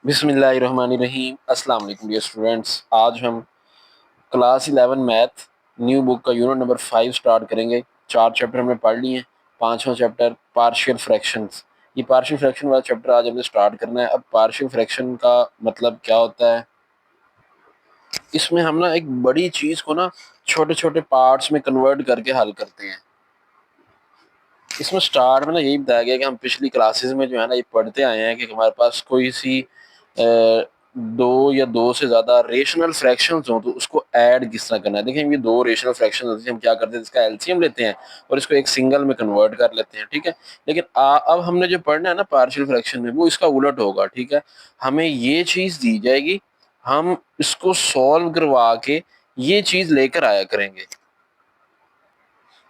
बिस्मिल्लाहिर्रहमानिर्रहीम। अस्सलाम वालेकुम डियर स्टूडेंट्स। आज हम क्लास 11 मैथ न्यू बुक का यूनिट नंबर 5 स्टार्ट करेंगे। 4 चैप्टर हमने पढ़ लिए हैं। 5वां चैप्टर पार्शियल फ्रैक्शंस। ये पार्शियल फ्रैक्शन वाला चैप्टर आज हमने स्टार्ट करना है। अब पार्शियल फ्रैक्शन का मतलब क्या होता है, इसमें हम ना एक बड़ी चीज़ को ना छोटे छोटे पार्ट्स में कन्वर्ट करके हल करते हैं। इसमें स्टार्ट में ना यही बताया गया कि हम पिछली क्लासेस में जो है ना ये पढ़ते आए हैं कि हमारे पास कोई सी दो या दो से ज़्यादा रेशनल फ्रैक्शंस हों तो उसको ऐड किस तरह करना है। देखिए, ये दो रेशनल फ्रैक्शंस होती हैं, हम क्या करते हैं, इसका एलसीएम लेते हैं और इसको एक सिंगल में कन्वर्ट कर लेते हैं। ठीक है, लेकिन अब हमने जो पढ़ना है ना पार्शियल फ्रैक्शन में, वो इसका उलट होगा। ठीक है, हमें ये चीज़ दी जाएगी, हम इसको सॉल्व करवा के ये चीज़ लेकर आया करेंगे।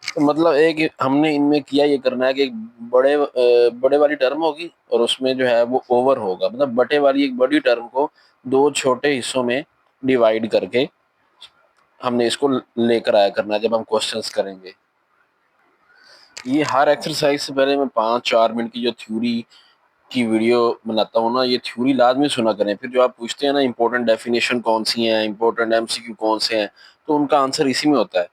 तो मतलब एक हमने इनमें किया ये करना है कि एक बड़े वाली टर्म होगी और उसमें जो है वो ओवर होगा, मतलब बटे वाली एक बड़ी टर्म को दो छोटे हिस्सों में डिवाइड करके हमने इसको लेकर आया करना है जब हम क्वेश्चंस करेंगे। ये हर एक्सरसाइज से पहले मैं 5-4 मिनट की जो थ्योरी की वीडियो बनाता हूँ ना, ये थ्योरी लाजमी सुना करें। फिर जो आप पूछते हैं ना इंपॉर्टेंट डेफिनेशन कौन सी हैं, इंपॉर्टेंट एमसीक्यू कौन से हैं, तो उनका आंसर इसी में होता है।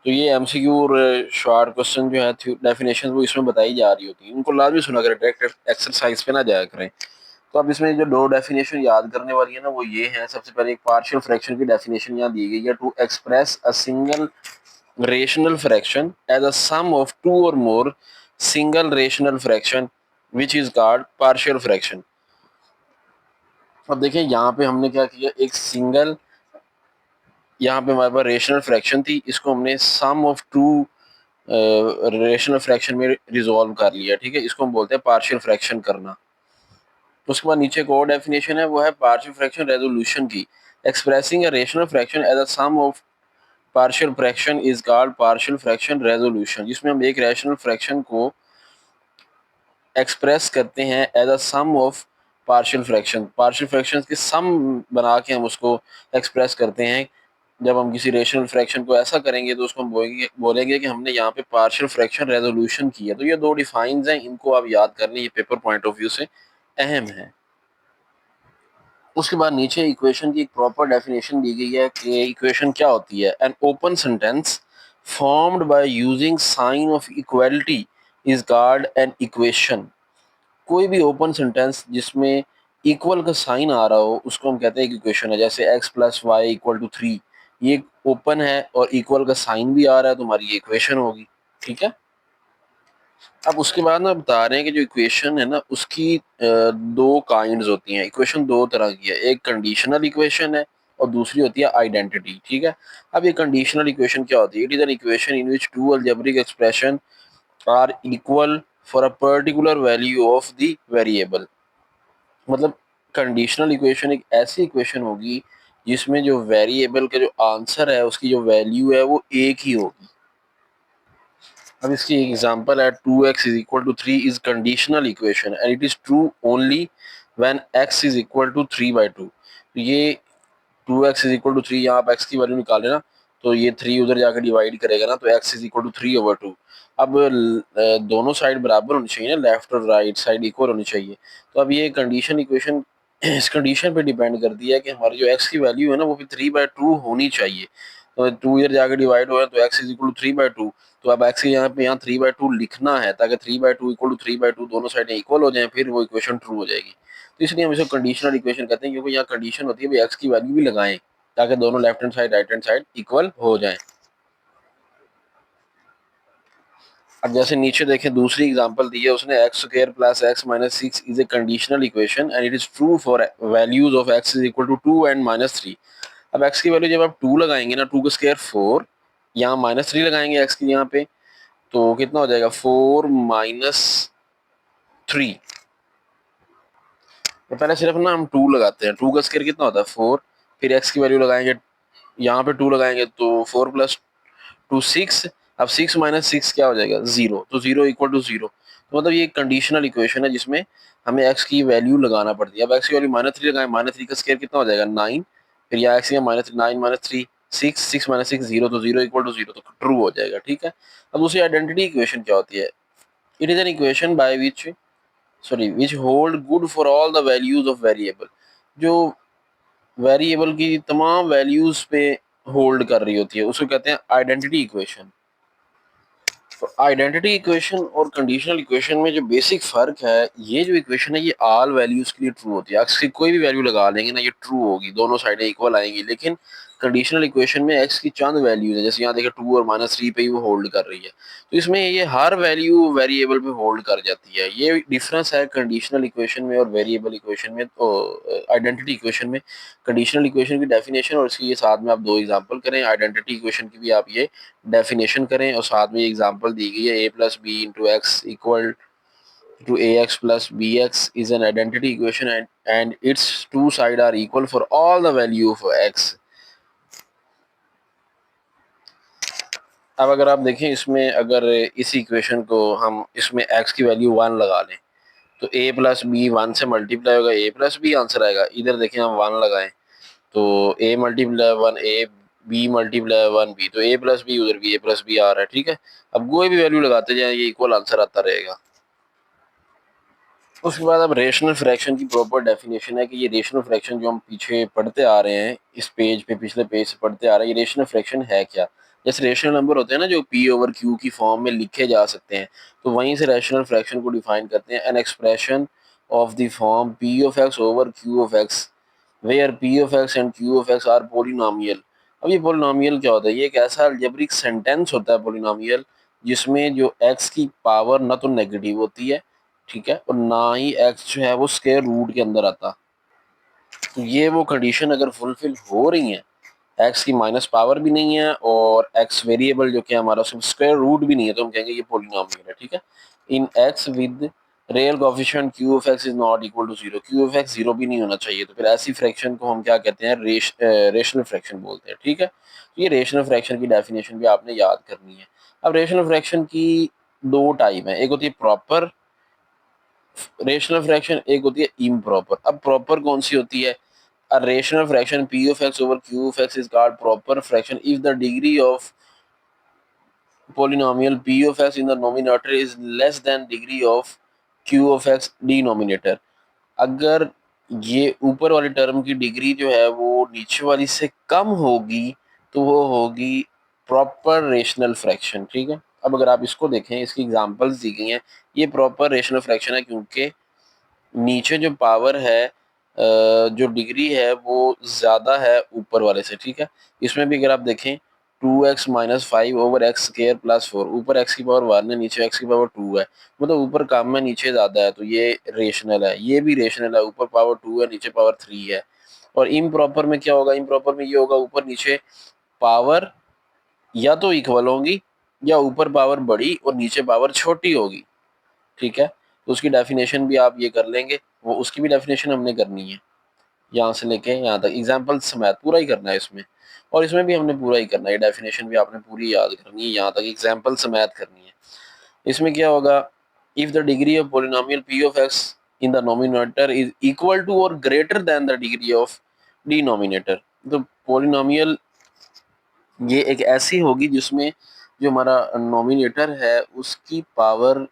तो ये एमसीक्यू और शॉर्ट क्वेश्चन जो है डेफिनेशन वो इसमें बताई जा रही होती है, उनको लाजमी सुना करें, डायरेक्ट एक्सरसाइज पे ना जाया करें। तो अब इसमें जो दो डेफिनेशन याद करने वाली है ना वो ये है। सबसे पहले एक पार्शियल फ्रैक्शन की डेफिनेशन यहाँ दी गई है, to express a single rational fraction as a sum of two और more single rational fraction which is called partial fraction. अब देखिए यहाँ पे हमने क्या किया, एक सिंगल, यहाँ पे हमारे पास रेशनल फ्रैक्शन थी, इसको हमने सम ऑफ टू रेशनल फ्रैक्शन में रिजॉल्व कर लिया। ठीक है, इसको हम बोलते हैं पार्शियल फ्रैक्शन करना। उसके बाद नीचे एक और डेफिनेशन है, वो है पार्शियल फ्रैक्शन रेजोल्यूशन की। Expressing a rational fraction as a sum of partial fraction is called partial fraction resolution, जिसमें हम एक रैशनल फ्रैक्शन को एक्सप्रेस करते हैं as a sum of partial fraction. Partial fraction के सम बना के हम उसको एक्सप्रेस करते हैं। जब हम किसी रेशनल फ्रैक्शन को ऐसा करेंगे तो उसको हम बोलेंगे कि हमने यहाँ पे पार्शियल फ्रैक्शन रेजोल्यूशन किया। तो ये दो डिफाइंस हैं, इनको आप याद कर लें, ये पेपर पॉइंट ऑफ व्यू से अहम है। उसके बाद नीचे इक्वेशन की एक प्रॉपर डेफिनेशन दी गई है कि इक्वेशन क्या होती है। An open sentence formed by using sign of equality is called an equation. कोई भी ओपन सेंटेंस जिसमें इक्वल का साइन आ रहा हो उसको हम कहते हैं इक्वेशन है। जैसे x plus y equal to 3, ये ओपन है और इक्वल का साइन भी आ रहा है, तो हमारी ये इक्वेशन होगी। ठीक है, अब उसके बाद ना बता रहे हैं कि जो इक्वेशन है ना उसकी दो काइंड्स होती हैं। इक्वेशन दो तरह की है, एक कंडीशनल इक्वेशन है और दूसरी होती है आइडेंटिटी। ठीक है, अब ये कंडीशनल इक्वेशन क्या होती है? It is an equation in which two algebraic expression are equal for a particular value of the variable. मतलब कंडीशनल इक्वेशन एक ऐसी इक्वेशन होगी जिसमें जो वेरिएबल का जो आंसर है उसकी जो वैल्यू है वो एक ही होगी। अब इसकी एग्जांपल है 2x is equal to 3 is conditional equation and it is true only when x is equal to 3/2। तो ये 2x इज इक्वल टू 3, यहाँ आप x की वैल्यू निकाले ना तो ये 3 उधर जाकर डिवाइड करेगा ना, तो x इज इक्वल टू 3/2। अब दोनों साइड बराबर होनी चाहिए ना, लेफ्ट और राइट साइड इक्वल होनी चाहिए। तो अब ये कंडीशन इक्वेशन इस कंडीशन पे डिपेंड करती है कि हमारी जो x की वैल्यू है ना वो भी 3/2 होनी चाहिए। तो 2 इधर जाकर डिवाइड हो तो x इज इक्वल टू 3/2। तो अब x के यहाँ पे यहाँ 3/2 लिखना है ताकि 3/2 इक्वल टू 3/2 दोनों साइडें इक्वल हो जाएं, फिर वो इक्वेशन ट्रू हो जाएगी। तो इसलिए हम इसको कंडीशनल इक्वेशन कहते हैं, क्योंकि यहाँ कंडीशन होती है एक्स की वैल्यू भी लगाएं ताकि दोनों left hand side right hand side equal हो जाएं। अब जैसे नीचे देखें दूसरी एग्जांपल दी है उसने, x square plus x minus 6 is a conditional equation and it is true for values of x is equal to 2 and -3। अब एक्स की वैल्यू जब आप 2 लगाएंगे ना, 2 का स्क्वायर 4, यहाँ -3 लगाएंगे एक्स की यहाँ पे, तो कितना हो जाएगा 4 -3। तो पहले सिर्फ ना हम 2 लगाते हैं, 2 का स्क्वायर कितना होता है 4, फिर एक्स की वैल्यू लगाएंगे, यहाँ पे 2 लगाएंगे तो 4 प्लस 2 6। अब 6 माइनस 6 क्या हो जाएगा 0, तो 0 इक्वल टू 0। तो मतलब ये कंडीशनल इक्वेशन है जिसमें हमें x की वैल्यू लगाना पड़ती है। अब x की वैल्यू -3 लगाएं, -3 का स्क्वायर कितना हो जाएगा 9, फिर यहाँ x -9 -3 6, 6 माइनस 6 0, तो 0 इक्वल टू 0, तो ट्रू हो जाएगा। ठीक है, अब दूसरी आइडेंटिटी इक्वेशन क्या होती है? It is an equation by which which hold good for all the values of variable. जो वेरिएबल की तमाम वैल्यूज पे होल्ड कर रही होती है, उसको कहते हैं आइडेंटिटी इक्वेशन। तो आइडेंटिटी इक्वेशन और कंडीशनल इक्वेशन में जो बेसिक फर्क है, ये जो इक्वेशन है ये ऑल वैल्यूज के लिए ट्रू होती है। एक्स की कोई भी वैल्यू लगा लेंगे ना, ये ट्रू होगी, दोनों साइडें इक्वल आएंगी। लेकिन कंडीशनल इक्वेशन में एक्स की चंद वैल्यूज है, जैसे यहाँ देखिए 2 और -3 पे ही वो होल्ड कर रही है, तो इसमें ये हर वैल्यू वेरिएबल पे होल्ड कर जाती है। ये डिफरेंस है कंडीशनल इक्वेशन में और वेरिएबल इक्वेशन में, तो आइडेंटिटी इक्वेशन में। कंडीशनल इक्वेशन की डेफिनेशन और इसकी ये साथ में आप दो एग्जांपल करें, आइडेंटिटी इक्वेशन की भी आप ये डेफिनेशन करें, और साथ में एग्जांपल दी गई है, a plus B into x equal to ax plus bx is an identity equation and its two sides are equal for all the value of x। अब अगर आप देखें इसमें, अगर इस इक्वेशन को हम इसमें x की वैल्यू 1 लगा लें, तो a प्लस बी 1 से मल्टीप्लाई होगा, a प्लस बी आंसर आएगा। इधर देखें हम 1 लगाएं, तो a multiply 1 a, b multiply 1 b, तो a प्लस बी उधर भी a प्लस बी आ रहा है, ठीक है। अब कोई भी वैल्यू लगाते जाए, ये इक्वल आंसर आता रहेगा। उसके बाद अब रेशनल फ्रैक्शन की प्रॉपर डेफिनेशन है कि ये रेशनल फ्रैक्शन जो हम पीछे पढ़ते आ रहे हैं, इस पेज पे पिछले पेज से पढ़ते आ रहे हैं, ये रेशनल फ्रैक्शन है क्या। जैसे रेशनल नंबर होते हैं ना जो पी ओवर क्यू की फॉर्म में लिखे जा सकते हैं, तो वहीं से रेशनल फ्रैक्शन को डिफाइन करते हैं, an expression of the form p of x over q of x where p of x and q of x are polynomial. अब ये पोलिनोमियल क्या होता है, ये एक ऐसा अलजेब्रिक सेंटेंस होता है पोलिनोमियल, जिसमें जो एक्स की पावर ना तो नेगेटिव होती है, ठीक है, और ना ही एक्स जो है वो स्क्वायर रूट के अंदर आता। तो ये वो कंडीशन अगर फुलफिल हो रही है, एक्स की माइनस पावर भी नहीं है और एक्स वेरिएबल जो कि हमारा स्क्वायर रूट भी नहीं है, तो हम कहेंगे ये पोलिनोमियल है, ठीक है। In X with real coefficient Q of x is not equal to zero, Q of X zero भी नहीं होना चाहिए, तो फिर ऐसी फ्रैक्शन को हम क्या कहते हैं, रेशनल फ्रैक्शन बोलते हैं, ठीक है। तो ये रेशनल फ्रैक्शन की डेफिनेशन भी आपने याद करनी है। अब रेशनल फ्रैक्शन की दो टाइप है, एक होती है प्रॉपर रेशनल फ्रैक्शन, एक होती है इम्प्रॉपर। अब प्रॉपर कौन सी होती है, a rational fraction p of x over q of x is called proper fraction if the degree of polynomial p of x in the numerator is less than degree of q of x denominator। अगर ये ऊपर वाली term की degree जो है वो नीचे वाली से कम होगी, तो वो होगी प्रॉपर रेशनल फ्रैक्शन, ठीक है। अब अगर आप इसको देखें, इसकी एग्जांपल्स दी गई हैं, ये प्रॉपर रेशनल फ्रैक्शन है, क्योंकि नीचे जो पावर है, जो डिग्री है वो ज़्यादा है ऊपर वाले से, ठीक है। इसमें भी अगर आप देखें 2x minus 5 over x square plus 4, ऊपर x की पावर 1 है, नीचे x की पावर 2 है, मतलब ऊपर कम है नीचे ज़्यादा है, तो ये रेशनल है। ये भी रेशनल है, ऊपर पावर 2 है नीचे पावर 3 है। और इम्प्रॉपर में क्या होगा, इम्प्रॉपर में ये होगा ऊपर नीचे पावर या तो इक्वल होंगी, या ऊपर पावर बड़ी और नीचे पावर छोटी होगी, ठीक है। तो उसकी डेफिनेशन भी आप ये कर लेंगे, वो उसकी भी डेफिनेशन हमने करनी है, यहाँ से लेके यहाँ तक एग्जाम्पल समेत पूरा ही करना है इसमें, और इसमें भी हमने पूरा ही करना है, डेफिनेशन भी आपने पूरी याद करनी है, यहाँ तक एग्जाम्पल समेत करनी है। इसमें क्या होगा, if the degree of polynomial P of X in the nominator is equal to और greater than the degree of denominator. तो पोलिनोमियल ये एक ऐसी होगी जिसमें जो हमारा नोमिनेटर है उसकी पावर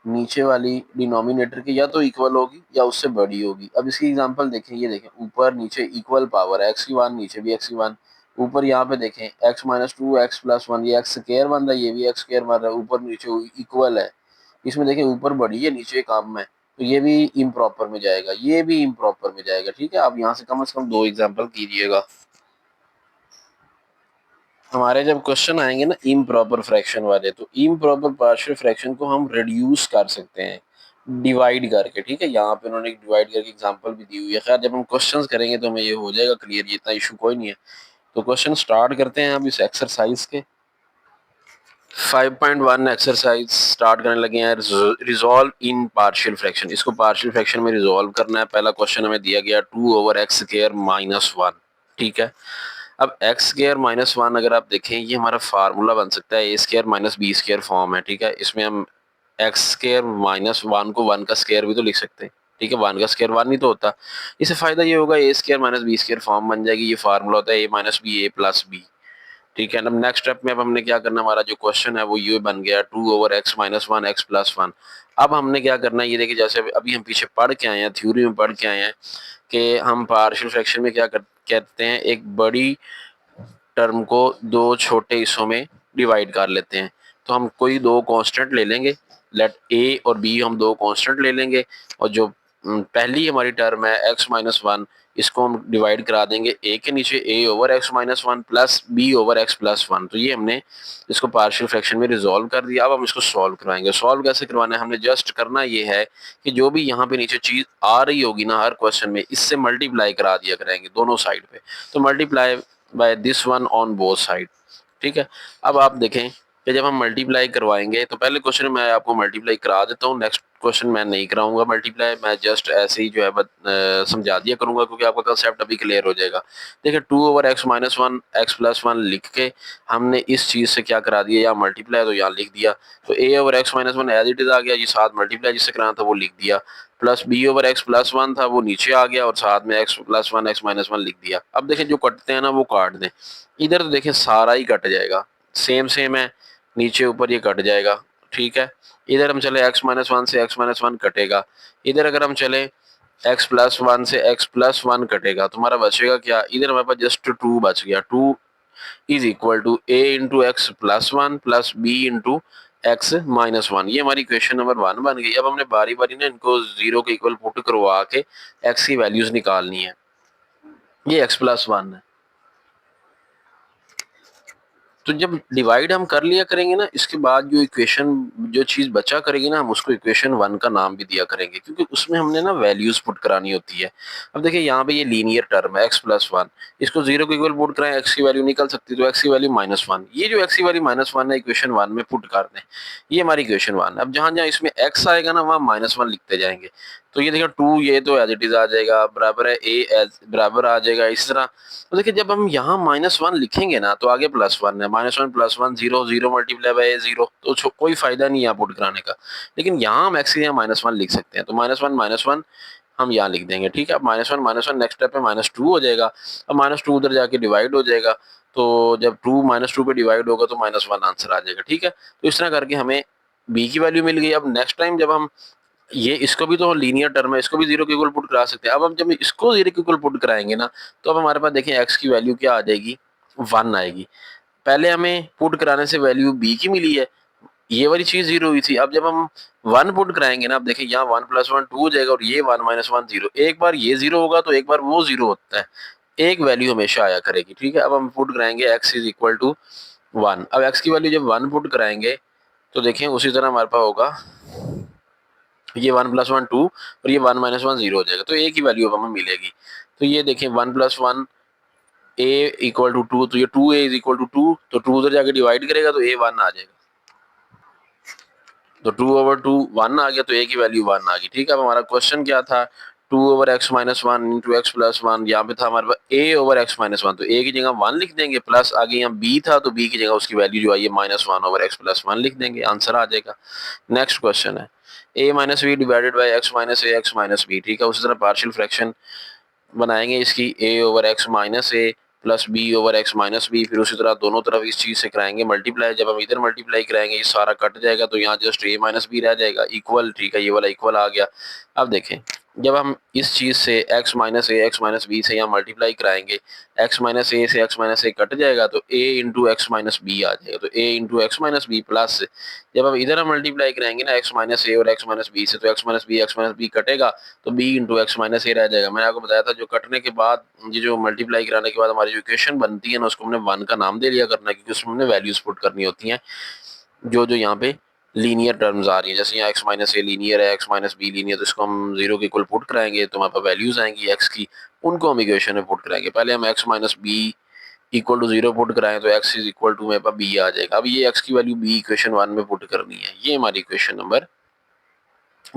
नीचे वाली डिनोमिनेटर के या तो इक्वल होगी या उससे बड़ी होगी। अब इसकी एग्जांपल देखें, ये देखें ऊपर नीचे इक्वल पावर है, एक्स की वन नीचे भी एक्स की वन, ऊपर यहाँ पे देखें x minus two x plus one, ये एक्स स्क्वायर बन रहा है, ये भी एक्स स्क्वायर बन रहा है, ऊपर नीचे इक्वल है। इसमें देखें ऊपर बड़ी है नीचे कम है, तो ये भी इम्प्रॉपर में जाएगा, ये भी इम्प्रॉपर में जाएगा, ठीक है। आप यहाँ से कम दो एग्जाम्पल कीजिएगा। हमारे जब क्वेश्चन आएंगे ना इम्प्रॉपर फ्रैक्शन वाले, तो इम्प्रॉपर पार्शियल फ्रैक्शन को हम रिड्यूस कर सकते हैं डिवाइड करके, ठीक है। यहाँ पे उन्होंने डिवाइड करके एग्जांपल भी दी हुई है। खैर जब हम क्वेश्चंस करेंगे तो हमें ये हो जाएगा क्लियर, ये इतना इशू कोई नहीं है। तो क्वेश्चन स्टार्ट करते हैं अब इस एक्सरसाइज के। 5.1 एक्सरसाइज स्टार्ट करने लगे हैं, रिजॉल्व इन पार्शियल फ्रैक्शन। इसको पार्शियल फ्रैक्शन में रिजॉल्व करना है। पहला क्वेश्चन हमें दिया गया 2 ओवर एक्स स्क्वायर माइनस 1, ठीक है। अब एक्स स्क्वायर माइनस 1 अगर आप देखें, ये हमारा फार्मूला बन सकता है, A square minus B square form है, ठीक है। इसमें हम एक्स स्क्वायर माइनस 1 को 1 का स्क्वायर भी तो लिख सकते हैं, ठीक है। 1 का स्क्वायर 1 ही तो होता। इससे फायदा ये होगा A square minus B square form बन जाएगी। ये फार्मूला होता है A minus B A plus B, ठीक है। अब नेक्स्ट स्टेप में अब हमने क्या करना, हमारा जो क्वेश्चन है वो ये बन गया 2 over x minus 1 x plus 1। अब हमने क्या करना है, ये देखिए जैसे अभी हम पीछे पढ़ के आए हैं, थ्योरी में पढ़ के आए हैं कि हम पार्शियल फ्रैक्शन में क्या कहते हैं, एक बड़ी टर्म को दो छोटे हिस्सों में डिवाइड कर लेते हैं। तो हम कोई दो कांस्टेंट ले लेंगे, लेट ए और बी, हम दो कांस्टेंट ले लेंगे और जो पहली हमारी टर्म है x माइनस वन, इसको हम डिवाइड करा देंगे ए के नीचे, A over x minus one plus B over x plus one. तो ये हमने इसको पार्शियल फ्रैक्शन में रिजॉल्व कर दिया। अब हम इसको सॉल्व करवाएंगे। सॉल्व कैसे करवाना है, हमने जस्ट करना ये है कि जो भी यहाँ पे नीचे चीज आ रही होगी ना हर क्वेश्चन में, इससे मल्टीप्लाई करा दिया करेंगे दोनों साइड पे। तो multiply by this one on both side. ठीक है। अब आप देखें कि जब हम मल्टीप्लाई करवाएंगे तो पहले क्वेश्चन में मैं आपको मल्टीप्लाई करा देता हूँ, नेक्स्ट क्वेश्चन मैं नहीं कराऊंगा मल्टीप्लाई, मैं जस्ट ऐसे ही जो है समझा दिया करूंगा, क्योंकि आपका कंसेप्ट अभी क्लियर हो जाएगा। देखिए 2/x-1 x+1 लिख के हमने इस चीज से क्या करा दिया, यहाँ मल्टीप्लाई तो यहाँ लिख दिया, तो a/x-1 एज इट इज आ गया, ये साथ मल्टीप्लाई जिससे कराना था वो लिख दिया, प्लस b/x+1 था वो नीचे आ गया और साथ में x+1 x-1 लिख दिया। अब देखें जो कटते हैं ना वो काट दें। इधर तो देखें सारा ही कट जाएगा, सेम सेम है, नीचे ऊपर ये कट जाएगा। ठीक है। इधर हम चले x-1 से x-1 कटेगा, इधर अगर हम चले x+1 से x+1 कटेगा तो हमारा बचेगा क्या, इधर हमारे पास जस्ट 2 बच गया। 2 is equal to a into x plus one plus B into x minus one. ये हमारी क्वेश्चन नंबर 1 बन गई। अब हमने बारी बारी ना इनको जीरो के इक्वल पुट करवा के एक्स की वैल्यूज निकालनी है। ये x+1 है। तो जब डिवाइड हम कर लिया करेंगे ना, इसके बाद जो इक्वेशन जो चीज बचा करेगी ना, हम उसको इक्वेशन 1 का नाम भी दिया करेंगे, क्योंकि उसमें हमने ना वैल्यूज पुट करानी होती है। अब देखिए यहाँ पे ये लीनियर टर्म है x+1, इसको जीरो के इक्वल पुट कराएं, एक्स की वैल्यू निकल सकती है, तो एक्स की वैल्यू -1, ये जो एक्स की वैल्यू -1 है इक्वेशन 1 में पुट कर दें। ये हमारी इक्वेशन 1। अब जहां जहां इसमें x आएगा ना वहां -1 लिखते जाएंगे। तो ये देखिए 2 ये तो एज इट इज आ जाएगा, बराबर है ए एज बराबर आ जाएगा इस तरह। तो देखिए जब हम यहाँ -1 लिखेंगे ना तो आगे +1 है, -1 +1 0 0 मल्टीप्लाई बाय 0, तो कोई फायदा नहीं है यहाँ पुट कराने का। लेकिन यहाँ हम एक्स के यहाँ -1 लिख सकते हैं, तो -1 हम यहाँ लिख देंगे। ठीक है। अब -1 नेक्स्ट स्टेप पे -2 हो जाएगा। अब -2 उधर जाके डिवाइड हो जाएगा, तो जब 2 -2 पे डिवाइड होगा तो -1 आंसर आ जाएगा। ठीक है। तो इस तरह करके हमें बी की वैल्यू मिल गई। अब नेक्स्ट टाइम जब हम ये इसको भी तो लीनियर टर्म है, इसको भी जीरो के इक्वल पुट करा सकते हैं। अब हम जब इसको जीरो के इक्वल पुट कराएंगे ना, तो अब हमारे पास देखें एक्स की वैल्यू क्या आ जाएगी, 1 आएगी। पहले हमें पुट कराने से वैल्यू बी की मिली है, ये वाली चीज जीरो हुई थी। अब जब हम 1 पुट कराएंगे ना, अब देखिए यहाँ 1 + 1 2 हो जाएगा और ये 1 - 1 0। एक बार ये जीरो होगा तो एक बार वो जीरो होता है, एक वैल्यू हमेशा आया करेगी। ठीक है। अब हम पुट कराएंगे x इज इक्वल टू 1। अब x की वैल्यू जब 1 पुट कराएंगे तो देखें उसी तरह हमारे पास होगा, ये 1 + 1 2 और ये 1 - 1 0 हो जाएगा, तो ए की वैल्यू अब हमें मिलेगी। तो ये देखें 1 + 1 a इक्वल टू 2, तो ये 2a इज इक्वल टू 2, तो 2 उधर जाके डिवाइड करेगा तो a 1 आ जाएगा, तो 2/2 1 आ गया, तो a की वैल्यू 1 आ गई। ठीक है। अब हमारा क्वेश्चन क्या था, 2/x-1 इंटू x+1, यहाँ पे था हमारे पास a/x-1, तो a की जगह 1 लिख देंगे, प्लस आगे यहाँ b था तो b की जगह उसकी वैल्यू जो आई है -1/x+1 लिख देंगे, आंसर आ जाएगा। नेक्स्ट क्वेश्चन है a - b divided by x - a x - b। ठीक है। उसी तरह पार्शियल फ्रैक्शन बनाएंगे इसकी, a/x - a plus b/x - b, फिर उसी तरह दोनों तरफ इस चीज से कराएंगे मल्टीप्लाई। जब हम इधर मल्टीप्लाई कराएंगे ये सारा कट जाएगा, तो यहाँ जस्ट a - b रह जाएगा इक्वल। ठीक है। ये वाला इक्वल आ गया। अब देखें जब हम इस चीज से x - a x - b से यहाँ मल्टीप्लाई कराएंगे, x - a से x - a कट जाएगा तो a इंटू x - b आ जाएगा, तो a into x - b plus जब हम इधर हम मल्टीप्लाई कराएंगे ना x - a और x - b से, तो x - b कटेगा तो b इंटू x - a रह जाएगा। मैंने आपको बताया था जो कटने के बाद, ये जो मल्टीप्लाई कराने के बाद हमारी जो इक्वेशन बनती है ना, उसको हमने 1 का नाम दे लिया करना, क्योंकि उसमें हमने वैल्यूज पुट करनी होती हैं जो जो यहाँ पे लीनियर टर्म्स आ रही है। जैसे यहाँ x - a लीनियर है, x - b लीनियर, तो इसको हम जीरो के इक्वल पुट कराएंगे तो हमारे पास वैल्यूज आएंगी x की, उनको हम इक्वेशन में पुट कराएंगे। पहले हम x - b equal to 0 put कराएं तो x इज इक्वल टू मेरे पास b आ जाएगा। अब ये x की वैल्यू b इक्वेशन 1 में पुट करनी है, ये हमारी इक्वेशन नंबर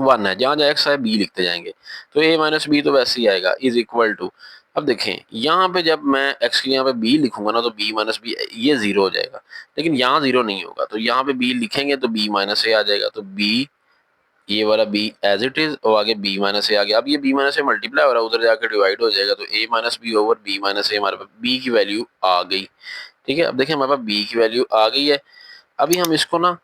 1 है। जहां जहां x है b लिखते जाएंगे, तो a - b तो वैसे ही आएगा इज इक्वल टू। अब देखें यहाँ पे जब मैं x की यहाँ पे b लिखूंगा ना, तो b - b ये 0 हो जाएगा, लेकिन यहाँ 0 नहीं होगा, तो यहाँ पे b लिखेंगे तो b - a आ जाएगा, तो b ये वाला b एज इट इज और आगे b - a आ गया। अब ये b - a मल्टीप्लाई हो रहा है, उधर जाकर डिवाइड हो जाएगा, तो a - b over b - a हमारे पास b की वैल्यू आ गई। ठीक है। अब देखिए हमारे पास b की वैल्यू आ गई है। अभी हम इसको ना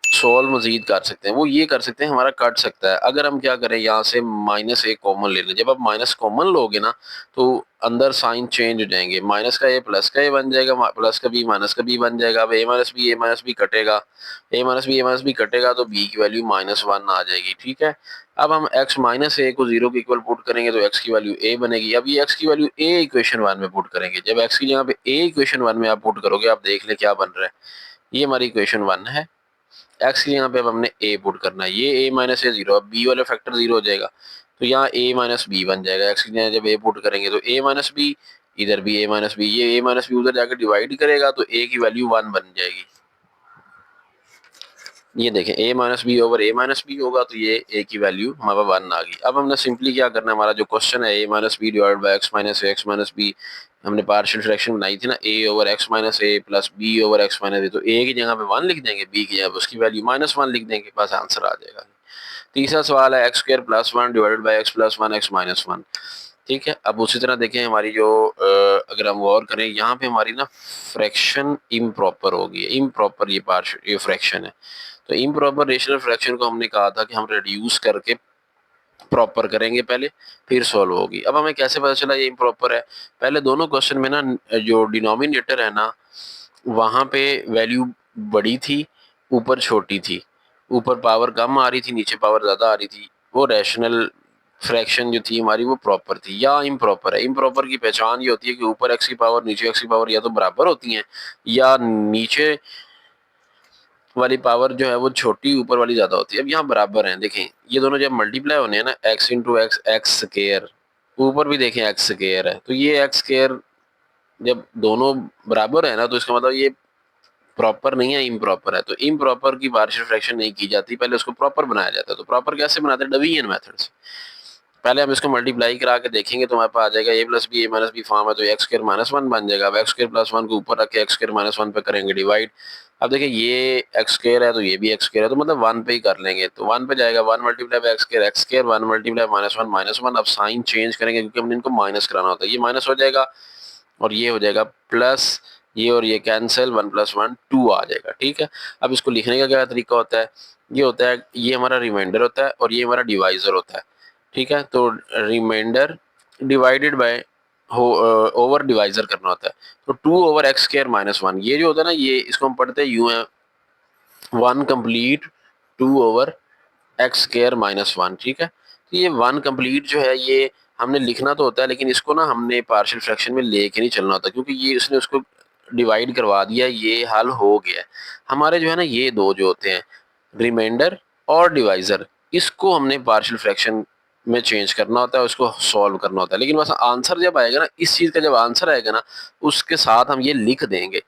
सॉल्व मजीद कर सकते हैं, वो ये कर सकते हैं, हमारा कट सकता है। अगर हम क्या करें, यहाँ से -a कॉमन ले लें। जब आप माइनस कॉमन लोगे ना तो अंदर साइन चेंज हो जाएंगे, माइनस का a प्लस का a बन जाएगा, प्लस का b माइनस का b बन जाएगा। अब a माइनस बी कटेगा, a माइनस बी कटेगा तो b की वैल्यू -1 आ जाएगी। ठीक है, अब हम x माइनस a को 0 के इक्वल पुट करेंगे तो x की वैल्यू a बनेगी। अब ये x की वैल्यू a इक्वेशन 1 में पुट करेंगे। जब x की जगह पे a इक्वेशन 1 में आप पुट करोगे, आप देख ले क्या बन रहा है। ये हमारी इक्वेशन 1 है। एक्स की यहाँ पे अब हमने ए पुट करना है, ये a माइनस ए जीरो, अब b वाला फैक्टर जीरो हो जाएगा तो यहाँ a माइनस बी बन जाएगा। एक्स की जगह जब a पुट करेंगे तो a माइनस बी, इधर भी a माइनस बी, ये a माइनस बी उधर जाकर डिवाइड करेगा तो a की वैल्यू 1 बन जाएगी। ये देखें a minus b over a minus b होगा तो ये a की वैल्यू हमारे 1 आ गई। अब हमने सिंपली क्या करना है, हमारा जो क्वेश्चन है a minus b divide by x minus b, हमने पार्शियल फ्रैक्शन बनाई थी ना, a over x minus a plus B over x minus b, तो a की जगह पे 1 लिख देंगे, b की जगह पे उसकी वैल्यू -1 लिख देंगे, बस आंसर आ जाएगा। तीसरा सवाल है x square plus 1 divided by x plus 1 X minus 1। ठीक है, अब उसी तरह देखें हमारी जो अगर हम गौर करें यहाँ पे हमारी ना फ्रैक्शन इम्प्रॉपर होगी, इम्प्रॉपर ये पार्शियल ये फ्रैक्शन है। तो इम्प्रॉपर रेशनल फ्रैक्शन को हमने कहा था कि हम रिड्यूस करके प्रॉपर करेंगे पहले, फिर सॉल्व होगी। अब हमें कैसे पता चला ये इम्प्रॉपर है, पहले दोनों क्वेश्चन में ना जो डिनोमिनेटर है ना वहाँ पे वैल्यू बड़ी थी, ऊपर छोटी थी, ऊपर पावर कम आ रही थी, नीचे पावर ज़्यादा आ रही थी। वो रैशनल फ्रैक्शन जो थी हमारी वो प्रॉपर थी या इम्प्रॉपर है। इम्प्रॉपर की पहचान ये होती है कि ऊपर एक्स की पावर नीचे एक्स की पावर या तो बराबर होती हैं या नीचे वाली पावर जो है वो छोटी, ऊपर वाली ज्यादा होती है। अब यहाँ बराबर हैं, देखें ये दोनों जब मल्टीप्लाई होने हैं ना, x into x x square, ऊपर भी देखें एक्स स्केयर है, तो ये एक्स स्केयर जब दोनों बराबर है ना तो इसका मतलब ये प्रॉपर नहीं है, इम्प्रॉपर है। तो इम्प्रॉपर की पार्शियल फ्रैक्शन नहीं की जाती, पहले उसको प्रॉपर बनाया जाता है। तो प्रॉपर कैसे बनाते हैं, डिवीजन मेथड से। पहले हम इसको मल्टीप्लाई करा के देखेंगे तो हमारे पास आ जाएगा a plus B A minus b form है तो एक्स स्क्र माइनस 1 बन जाएगा। अब एक्स स्क्र प्लस 1 को ऊपर रख के एक्स स्क्र माइनस 1 पे करेंगे डिवाइड। अब देखिए ये एक्स स्क्र है तो ये भी एक्स स्क्र है, तो मतलब 1 पे ही कर लेंगे, तो 1 पे जाएगा 1 multiply by x square 1 multiply minus one. अब साइन चेंज करेंगे क्योंकि हमने इनको माइनस कराना होता है, ये माइनस हो जाएगा और ये हो जाएगा प्लस, ये और ये कैंसिल, 1 प्लस 1 2 आ जाएगा। ठीक है, अब इसको लिखने का क्या तरीका होता है, ये होता है, ये हमारा रिमाइंडर होता है और ये हमारा डिवाइजर होता है। ठीक है, तो रिमाइंडर डिवाइडेड बाय हो ओवर डिवाइजर करना होता है, तो 2 ओवर एक्स स्क्र माइनस 1, ये जो होता है ना, ये इसको हम पढ़ते हैं यूं है 1 complete 2 over x square minus 1। ठीक है, तो ये 1 कंप्लीट जो है ये हमने लिखना तो होता है, लेकिन इसको ना हमने पार्शियल फ्रैक्शन में लेके नहीं चलना होता क्योंकि ये उसने उसको डिवाइड करवा दिया, ये हल हो गया है। हमारे जो है ना ये दो जो होते हैं रिमाइंडर और डिवाइजर, इसको हमने पार्शियल फ्रैक्शन में चेंज करना होता है, उसको सॉल्व करना होता है। लेकिन बस आंसर जब आएगा ना, इस चीज़ का जब आंसर आएगा ना उसके साथ हम ये लिख देंगे।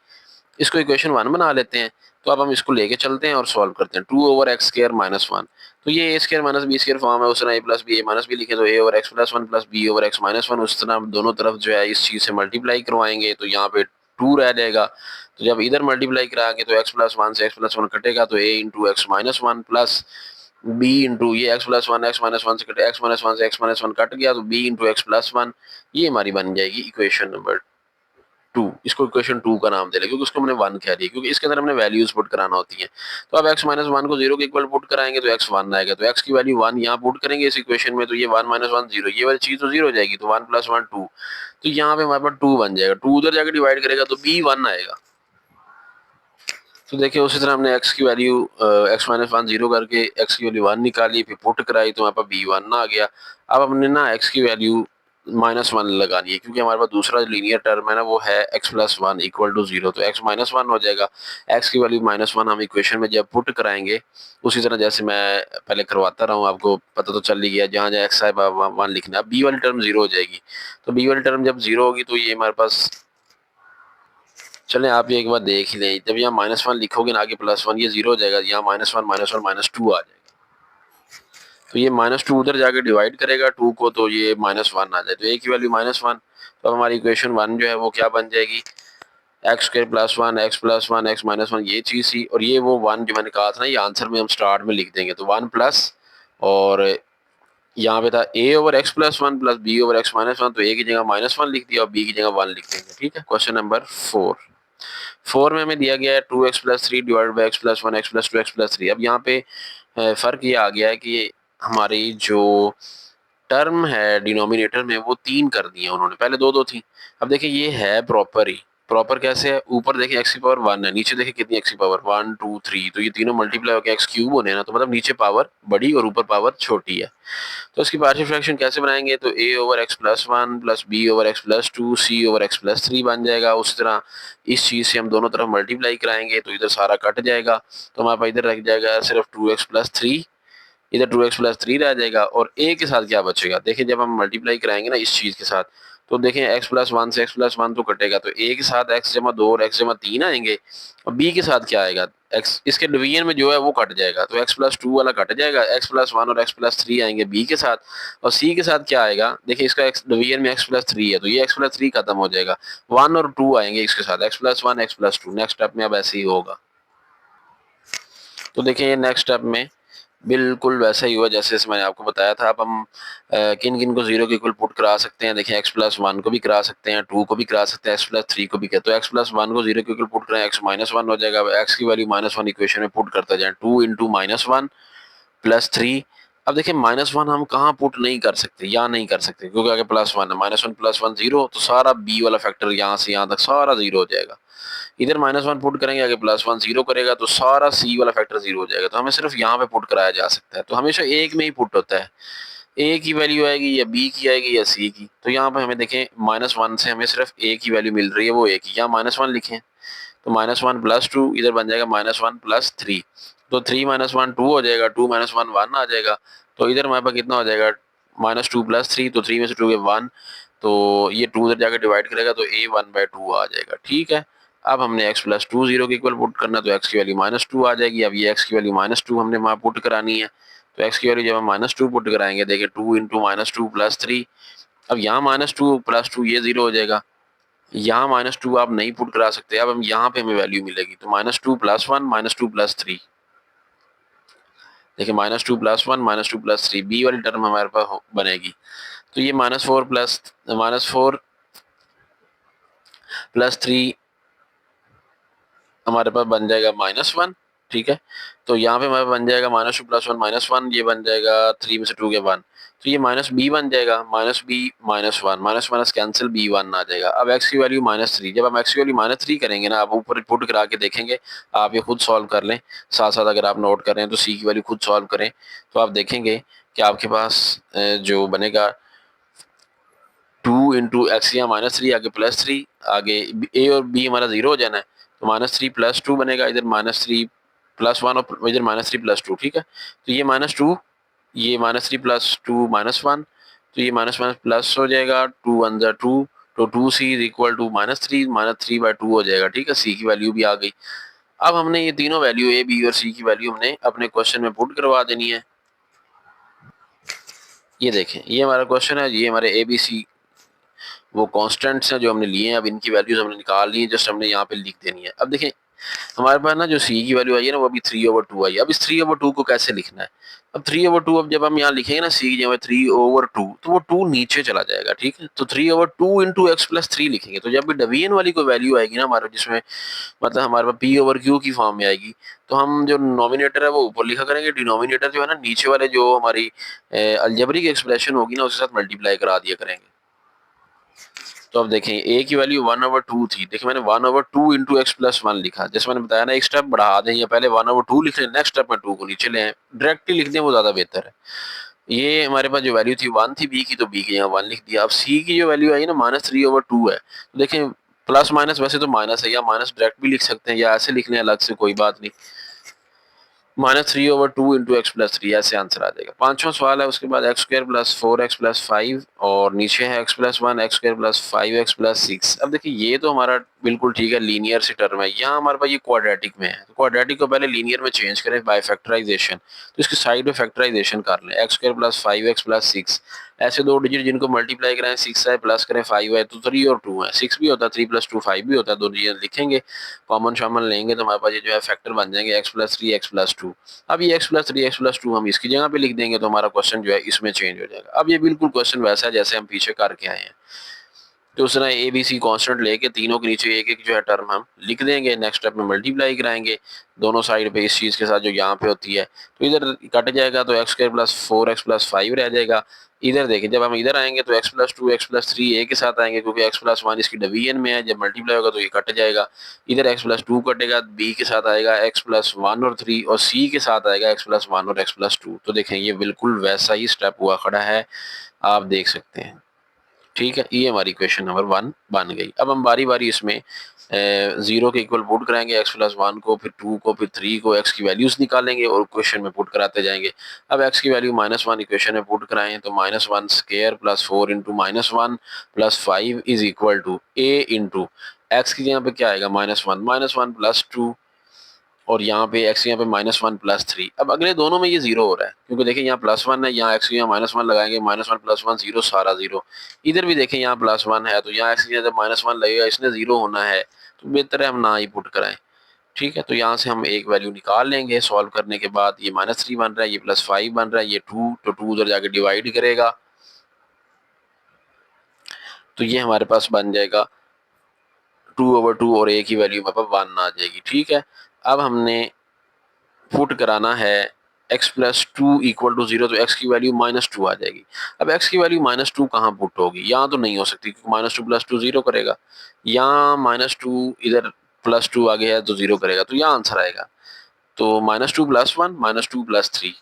इसको इक्वेशन 1 बना लेते हैं, तो अब हम इसको लेके चलते हैं और सॉल्व करते हैं। 2 ओवर एक्स स्क्र माइनस 1, तो ये A square minus B square form है, उस तरह A plus B A minus B लिखे तो A over x plus 1 plus B over x minus 1, उस तरह हम दोनों तरफ जो है इस चीज़ से मल्टीप्लाई करवाएंगे तो यहाँ पे 2 रह जाएगा। तो जब इधर मल्टीप्लाई कराएंगे तो एक्स प्लस 1 से एक्स प्लस 1 कटेगा तो A into x minus 1 plus B into ये एक्स प्लस 1 एक्स माइनस 1 से कटे, एक्स माइनस 1 से एक्स माइनस 1 कट गया तो बी इंटू एक्स प्लस 1, ये हमारी बन जाएगी इक्वेशन नंबर 2। इसको इक्वेशन 2 का नाम दे रहे क्योंकि उसको हमने 1 कह दिया, क्योंकि इसके अंदर हमने वैल्यूज पुट कराना होती हैं। तो अब x माइनस 1 को 0 के इक्वल पुट कराएंगे तो x 1 आएगा, तो x की वैल्यू 1 यहाँ पुट करेंगे इस इक्वेशन में, तो ये 1 माइनस 1 0, ये वाली चीज तो 0 हो जाएगी, तो 1 प्लस 1 2, तो यहाँ पे हमारे पास 2 बन जाएगा। 2 उधर जाकर डिवाइड करेगा तो b 1 आएगा। तो देखिए उसी तरह हमने x की वैल्यू x माइनस 1 0 करके x की वैल्यू 1 निकाली, फिर पुट कराई तो हमारे पास b 1 आ गया। अब हमने ना x की वैल्यू -1 लगानी है क्योंकि हमारे पास दूसरा लीनियर टर्म है ना वो है x प्लस 1 इक्वल टू 0, तो x माइनस 1 हो जाएगा। x की वैल्यू -1 हम इक्वेशन में जब पुट कराएंगे, उसी तरह जैसे मैं पहले करवाता रहा हूँ, आपको पता तो चल ही गया, जहाँ जहाँ x है 1 लिखना है। अब b वाली टर्म 0 हो जाएगी, तो b वाली टर्म जब 0 होगी तो ये हमारे पास, चलें आप ये एक बार देख ही लें, जब यहाँ -1 लिखोगे ना आगे +1, ये 0 हो जाएगा, यहाँ -1 -2 आ जाएगा, तो ये -2 उधर जाके डिवाइड करेगा 2 को, तो ये -1 आ जाए, तो a की वैल्यू -1, तो हमारी इक्वेशन 1 जो है वो क्या बन जाएगी, x square plus 1 x plus 1 X minus 1, ये चीज़ थी, और ये वो 1 जो मैंने कहा था ना, ये आंसर में हम स्टार्ट में लिख देंगे, तो 1 प्लस, और यहाँ पे था a over x plus 1 plus b over x minus 1, तो a की जगह -1 लिख दिया और b की जगह 1 लिख देंगे। ठीक है, क्वेश्चन नंबर 4। 4 में हमें दिया गया है 2x plus 3 divide by x plus 1 x plus 2 x plus 3। अब यहाँ पे फ़र्क ये आ गया है कि हमारी जो टर्म है डिनोमिनेटर में वो 3 कर दी है उन्होंने, पहले 2-2 थी। अब देखिए ये है प्रॉपर ही, प्रॉपर कैसे है, ऊपर देखिए x की पावर 1 है, नीचे देखिए कितनी x की पावर 1 2 3, तो ये तीनों मल्टीप्लाई होकर x क्यूब होने हैं ना, तो मतलब नीचे पावर बड़ी और ऊपर पावर छोटी है। तो इसकी पार्शियल फ्रैक्शन कैसे बनाएंगे, तो a over x plus 1 plus b over x plus 2 c over x plus 3 बन जाएगा। उस तरह इस चीज़ से हम दोनों तरफ मल्टीप्लाई कराएंगे तो इधर सारा कट जाएगा, तो हमारे पास इधर रह जाएगा सिर्फ 2x प्लस 3, इधर 2x प्लस 3 रह जाएगा। और a के साथ क्या बचेगा, देखिए जब हम मल्टीप्लाई कराएंगे ना इस चीज़ के साथ, तो देखें x प्लस 1 से x प्लस 1 तो कटेगा, तो a के साथ x जमा 2 और x जमा 3 आएंगे। और b के साथ क्या आएगा, x इसके डिवीजन में जो है वो कट जाएगा, तो x प्लस 2 वाला कट जाएगा, x प्लस 1 और x प्लस 3 आएंगे b के साथ। और c के साथ क्या आएगा, देखिए इसका x डिवीजन में x प्लस 3 है, तो ये x प्लस 3 खत्म हो जाएगा, 1 और 2 आएंगे इसके साथ, x plus 1 x plus 2। Next step में अब ऐसे ही होगा। तो देखिए ये नेक्स्ट स्टेप में बिल्कुल वैसा ही हुआ जैसे मैंने आपको बताया था। अब हम किन किन को 0 के इक्वल पुट करा सकते हैं, देखिए x प्लस 1 को भी करा सकते हैं, 2 को भी करा सकते हैं, x प्लस 3 को भी कहते हैं। तो x प्लस 1 को 0 के इक्वल पुट करें, x माइनस 1 हो जाएगा। x की वैल्यू -1 इक्वेशन में पुट करते जाएं, 2 इंटू -1 प्लस 3। अब देखिए -1 हम कहाँ पुट नहीं कर सकते, यहाँ नहीं कर सकते क्योंकि आगे +1 है, -1 प्लस 1 0, तो सारा b वाला फैक्टर यहाँ से यहाँ तक सारा 0 हो जाएगा। इधर -1 पुट करेंगे, आगे +1 0 करेगा, तो सारा c वाला फैक्टर 0 हो जाएगा। तो हमें सिर्फ यहाँ पे पुट कराया जा सकता है, तो हमेशा एक में ही पुट होता है, a की वैल्यू आएगी या b की आएगी या c की। तो यहाँ पे हमें देखें -1 से हमें सिर्फ a की वैल्यू मिल रही है, वो a की, यहाँ -1 लिखें तो -1 प्लस 2, इधर बन जाएगा -1 प्लस 3, तो 3 -1 2 हो जाएगा, 2 -1 1 आ जाएगा। तो इधर हमारे पास कितना हो जाएगा, -2 प्लस 3, तो 3 में से 2 गए 1, तो ये 2 उधर जाकर डिवाइड करेगा तो a 1/2 आ जाएगा। ठीक है, अब हमने x प्लस 2 0 के इक्वल पुट करना, तो x की वैल्यू -2 आ जाएगी। अब ये x की वैल्यू -2 हमने वहाँ पुट करानी है, तो x की वैल्यू जब हम -2 पुट कराएंगे, देखिए 2 इंटू -2 प्लस 3, अब यहाँ -2 प्लस 2 ये 0 हो जाएगा, यहाँ -2 आप नहीं पुट करा सकते। अब हम यहाँ पे हमें वैल्यू मिलेगी, तो -2 प्लस 1 -2 प्लस 3, देखिए -2 प्लस 1 -2 प्लस 3 बी वाली टर्म हमारे पास बनेगी। तो ये -4 प्लस 3 हमारे पास बन जाएगा -1। ठीक है, तो यहाँ पे हमारे बन जाएगा -2 प्लस 1 -1, ये बन जाएगा 3 में से 2 के 1, तो ये -b बन जाएगा, -b -1 minus minus cancel, b1 आ जाएगा। अब x की वैल्यू -3, जब हम x की वैल्यू -3 करेंगे ना, आप ऊपर पुट करा के देखेंगे, आप ये खुद सॉल्व कर लें, साथ साथ अगर आप नोट कर रहे हैं तो c की वैल्यू खुद सॉल्व करें, तो आप देखेंगे कि आपके पास जो बनेगा 2 इंटू एक्स, या -3 आगे +3, आगे a और b हमारा 0 हो जाना है, तो -3 प्लस 2 बनेगा, इधर -3 प्लस 1 और इधर -3 प्लस 2। ठीक है, तो ये -2, ये -3 प्लस 2 -1, तो ये माइनस प्लस हो जाएगा, 2 1 जा 2, तो 2c इज इक्वल टू -3/2 हो जाएगा। ठीक है, c की वैल्यू भी आ गई। अब हमने ये तीनों वैल्यू a b और c की वैल्यू हमने अपने क्वेश्चन में पुट करवा देनी है। ये देखें, ये हमारा क्वेश्चन है, ये हमारे a b c वो कांस्टेंट्स हैं जो हमने लिए हैं, अब इनकी वैल्यूज हमने निकाल ली है, जस्ट हमने यहाँ पे लिख देनी है। अब देखें हमारे पास ना जो c की वैल्यू आई है ना, वो अभी 3/2 आई है। अब इस 3/2 को कैसे लिखना है, अब 3/2 अब जब हम यहाँ लिखेंगे ना c की जगह 3/2, तो वो 2 नीचे चला जाएगा। ठीक है, तो 3/2 इंटू एक्स प्लस 3 लिखेंगे, तो जब भी डिवीजन वाली कोई वैल्यू आएगी ना हमारे, जिसमें मतलब हमारे पास p/q की फॉर्म में आएगी, तो हम जो नॉमिनेटर है वो ऊपर लिखा करेंगे, डिनोमिनेटर जो है ना नीचे वाले जो हमारी अलजेब्रिक एक्सप्रेशन होगी ना उसके साथ मल्टीप्लाई करा दिया करेंगे। तो अब देखें a की वैल्यू 1/2 थी, देखिए मैंने 1/2 इंटू एक्स प्लस 1 लिखा, जैसे मैंने बताया ना एक स्टेप बढ़ा दें, या पहले 1/2 लिख लें, नेक्स्ट स्टेप में 2 को नीचे ले आए, डायरेक्टली लिख दें वो ज़्यादा बेहतर है। ये हमारे पास जो वैल्यू थी 1 थी b की, तो b की यहाँ 1 लिख दिया। अब c की जो वैल्यू आई ना -3/2 है, तो देखें प्लस माइनस वैसे तो माइनस है, या माइनस डायरेक्ट भी लिख सकते हैं या ऐसे लिख लें अलग से, कोई बात नहीं, -3/2 इंटू एक्स प्लस 3, ऐसे आंसर आ जाएगा। पांचवा सवाल है, उसके बाद x² प्लस 4x प्लस 5, और नीचे है x plus 1 x² plus 5x plus 6। अब देखिए ये तो हमारा बिल्कुल ठीक है, लीनियर सी टर्म है, यहाँ हमारे पास ये क्वाड्रेटिक में है, तो क्वाड्रेटिक को पहले लीनियर में चेंज करें बाय फैक्टराइजेशन, तो इसकी साइड में फैक्टराइजेशन कर लें, x² प्लस 5x प्लस 6, ऐसे दो डिजिट जिनको मल्टीप्लाई कराएं, 6 है प्लस करें 5 है, तो 3 और 2 है, 6 भी होता है, 3 प्लस 2 5 भी होता है, दो डिजिट लिखेंगे, कॉमन शामन लेंगे, तो हमारे पास ये जो है फैक्टर बन जाएंगे x प्लस 3 x प्लस 2। अब ये x प्लस 3 x प्लस 2 हम इसकी जगह पे लिख देंगे, तो हमारा क्वेश्चन जो है इसमें चेंज हो जाएगा। अब ये बिल्कुल क्वेश्चन वैसा है जैसे हम पीछे करके आए हैं। तो उस तरह ए बी सी कॉन्स्टेंट लेके तीनों के नीचे एक एक जो है टर्म हम लिख देंगे। नेक्स्ट स्टेप में मल्टीप्लाई कराएंगे दोनों साइड पे इस चीज़ के साथ जो यहाँ पे होती है, तो इधर कट जाएगा तो x square plus 4x plus 5 रह जाएगा। इधर देखिए जब हम इधर आएंगे तो x प्लस 2 x प्लस 3 ए के साथ आएंगे, क्योंकि x प्लस 1 इसकी डिवीजन में है। जब मल्टीप्लाई होगा तो ये कट जाएगा, इधर x प्लस 2 कटेगा, b के साथ आएगा x प्लस 1 और 3, और c के साथ आएगा x प्लस 1 और x प्लस 2। तो देखें ये बिल्कुल वैसा ही स्टेप हुआ खड़ा है, आप देख सकते हैं। ठीक है, ये हमारी क्वेश्चन नंबर 1 बन गई। अब हम बारी बारी इसमें 0 के इक्वल पुट कराएंगे, x प्लस 1 को, फिर 2 को, फिर 3 को, x की वैल्यूज निकालेंगे और क्वेश्चन में पुट कराते जाएंगे। अब x की वैल्यू -1 इक्वेशन में पुट कराएं तो -1 square plus 4 into -1 plus 5 is equal to a into x की जगह पे क्या आएगा -1 प्लस 2, और यहाँ पे x यहाँ पे -1 प्लस 3। अब अगले दोनों में ये जीरो हो रहा है, क्योंकि देखिए यहाँ +1 है, यहाँ x यहाँ -1 लगाएंगे, -1 प्लस 1 जीरो, सारा जीरो। इधर भी देखें यहाँ +1 है, तो यहाँ x की जब -1 लगेगा इसने जीरो होना है, तो बेहतर है हम ना ही पुट कराएं। ठीक है, तो यहाँ से हम एक वैल्यू निकाल लेंगे सॉल्व करने के बाद। ये -3 बन रहा है, ये +5 बन रहा है, ये 2, तो 2 उधर जाके डिवाइड करेगा, तो ये हमारे पास बन जाएगा 2/2 और a की वैल्यू हमारे पास 1 आ जाएगी। ठीक है, अब हमने पुट कराना है x प्लस 2 इक्वल टू 0, तो x की वैल्यू -2 आ जाएगी। अब x की वैल्यू -2 कहाँ पुट होगी, यहाँ तो नहीं हो सकती, क्योंकि -2 प्लस 2 0 करेगा, यहाँ -2 इधर +2 आ गया है तो 0 करेगा, तो यहाँ आंसर आएगा। तो -2 प्लस 1 -2 प्लस 3,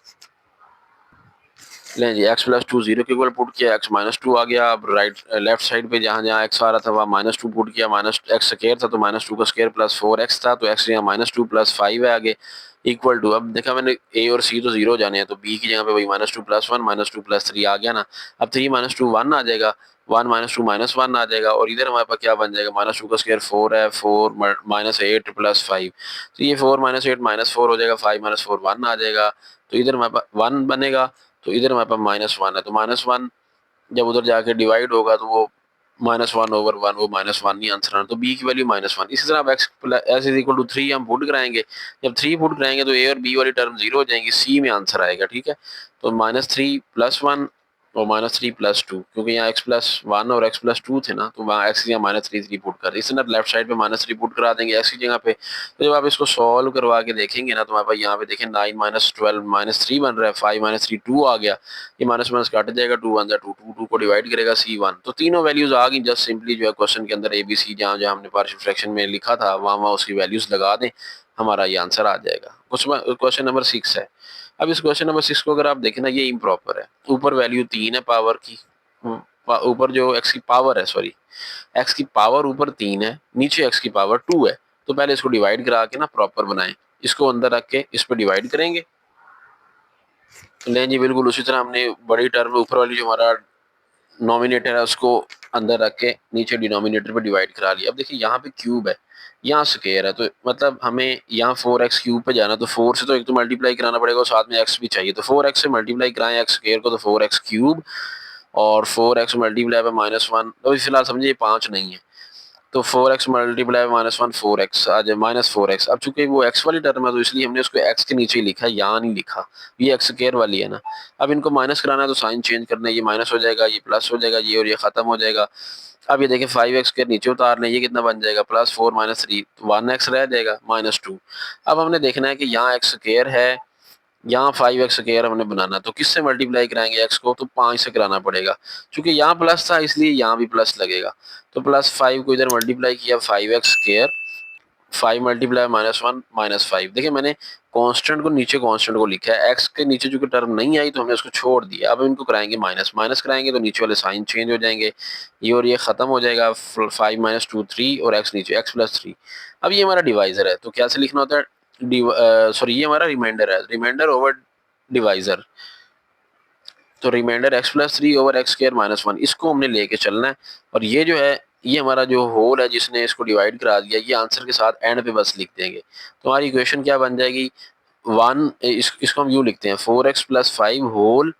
लें जी x प्लस 2 0 के इक्वल पुट किया, x -2 आ गया। अब राइट लेफ्ट साइड पे जहाँ जहाँ x आ रहा था वहाँ -2 पुट किया, -x स्क्वायर था तो -2 का स्क्वायर प्लस 4x था, तो x यहाँ -2 प्लस 5 है आगे, इक्वल टू, अब देखा मैंने a और c तो जीरो जाने हैं, तो b की जगह पे वही -2 प्लस 1 -2 प्लस 3 आ गया ना। अब 3 -2 1 आ जाएगा, 1 -2 -1 आ जाएगा, और इधर हमारे पास क्या बन जाएगा, -2 का स्क्वायर 4 है, 4 -8 प्लस 5, तो ये 4 -8 -4 हो जाएगा, 5 -4 1 आ जाएगा, तो इधर हमारे पास 1 बनेगा, तो इधर हमारे पास -1 है, तो -1 जब उधर जाके डिवाइड होगा तो वो -1 ओवर 1, वो -1 ही आंसर आना, तो b की वैल्यू -1। इसी तरह अब x इज इक्वल टू 3 हम पुट कराएंगे, जब 3 पुट कराएंगे तो a और b वाली टर्म जीरो हो जाएंगी, c में आंसर आएगा। ठीक है, तो -3 प्लस 1 और -3 प्लस 2, क्योंकि यहाँ x प्लस 1 और x प्लस 2 थे ना, तो वहाँ x यहाँ -3 पुट कर, इस तरह लेफ्ट साइड पे -3 पुट करा देंगे x की जगह पे। तो जब आप इसको सॉल्व करवा के देखेंगे ना, तो हमारे पास यहाँ पे देखें 9 -12 -3 बन रहा है, 5 -3 2 आ गया, ये -1 काट जाएगा, 2 1 2 2 2 को डिवाइड करेगा c1, तो तीनों वैल्यूज आ गई। जस्ट सिंपली जो है क्वेश्चन के अंदर ए बी सी जहाँ जहाँ हमने पार्शियल फ्रैक्शन में लिखा था वहाँ वहाँ उसकी वैल्यूज लगा दें, हमारा ये आंसर आ जाएगा। क्वेश्चन नंबर 6 है। अब इस क्वेश्चन नंबर 6 को अगर आप देखें ना, ये इम्प्रॉपर है, ऊपर वैल्यू 3 है पावर की, ऊपर जो x की पावर है, सॉरी x की पावर ऊपर 3 है, नीचे x की पावर 2 है, तो पहले इसको डिवाइड करा के ना प्रॉपर बनाएं, इसको अंदर रख के इस पर डिवाइड करेंगे। लें जी, बिल्कुल उसी तरह हमने बड़ी टर्म ऊपर वाली जो हमारा नॉमिनेटर है उसको अंदर रख के नीचे डिनोमिनेटर पे डिवाइड करा लिया। अब देखिए यहाँ पे क्यूब है, यहाँ स्क्वायर है, तो मतलब हमें यहाँ 4x क्यूब पे जाना, तो 4 से तो एक तो मल्टीप्लाई कराना पड़ेगा और साथ में x भी चाहिए, तो 4x से मल्टीप्लाई कराएं x स्क्वायर को, तो 4x क्यूब, और 4x मल्टीप्लाई पे -1, तो फिलहाल समझिए 5 नहीं है, तो 4x मल्टीप्लाई -1 4x आ जाए -4x। अब चूंकि वो x वाली टर्म है तो इसलिए हमने उसको x के नीचे ही लिखा, यहाँ नहीं लिखा, ये x स्क्वायर वाली है ना। अब इनको माइनस कराना है तो साइन चेंज करना है, ये माइनस हो जाएगा, ये प्लस हो जाएगा, ये और ये खत्म हो जाएगा। अब ये देखिए 5x स्क्वायर नीचे उतारना है, ये कितना बन जाएगा, +4 -3, तो 1x रह जाएगा -2। अब हमने देखना है कि यहाँ x स्क्वायर है, यहाँ 5x स्क्वायर हमने बनाना, तो किससे मल्टीप्लाई कराएंगे x को, तो 5 से कराना पड़ेगा, क्योंकि यहाँ प्लस था इसलिए यहाँ भी प्लस लगेगा, तो +5 को इधर मल्टीप्लाई किया 5x स्क्वायर, 5 मल्टीप्लाई -1 -5। देखिए मैंने कांस्टेंट को नीचे कांस्टेंट को लिखा है, x के नीचे जो टर्म नहीं आई तो हमने उसको छोड़ दिया। अब इनको कराएंगे माइनस, माइनस कराएंगे तो नीचे वाले साइन चेंज हो जाएंगे, ये और ये खत्म हो जाएगा, 5 - 2 3 और x नीचे x + 3। अब ये हमारा डिवाइजर है, तो क्या से लिखना होता है, सॉरी ये हमारा रिमाइंडर है, रिमाइंडर ओवर डिवाइजर, तो reminder x + 3 over x square -1, इसको हमने लेके चलना है। और ये जो है ये हमारा जो होल है जिसने इसको डिवाइड करा दिया, ये आंसर के साथ एंड पे बस लिख देंगे, तो हमारी इक्वेशन क्या बन जाएगी, इसको हम यूँ लिखते हैं 4x + 5 whole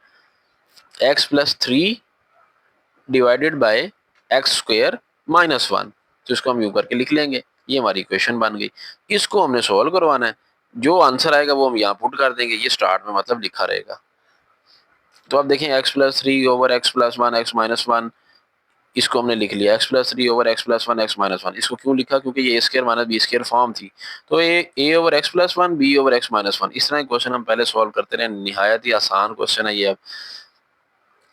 x + 3 divided by x square -1, तो इसको हम यूँ करके लिख लेंगे, ये हमारी इक्वेशन बन गई। इसको हमने सॉल्व करवाना है, जो आंसर आएगा वो हम यहाँ पुट कर देंगे, ये स्टार्ट में मतलब लिखा रहेगा। तो अब देखें x + 3 ओवर x + 1 x -1, इसको हमने लिख लिया x+3 ओवर x+1 x-1। इसको क्यों लिखा? क्योंकि ये a square minus B square form थी। तो ये a over x+1 b over x-1 इस तरह के क्वेश्चन हम पहले सॉल्व करते रहे। निहायत ही आसान क्वेश्चन है ये। अब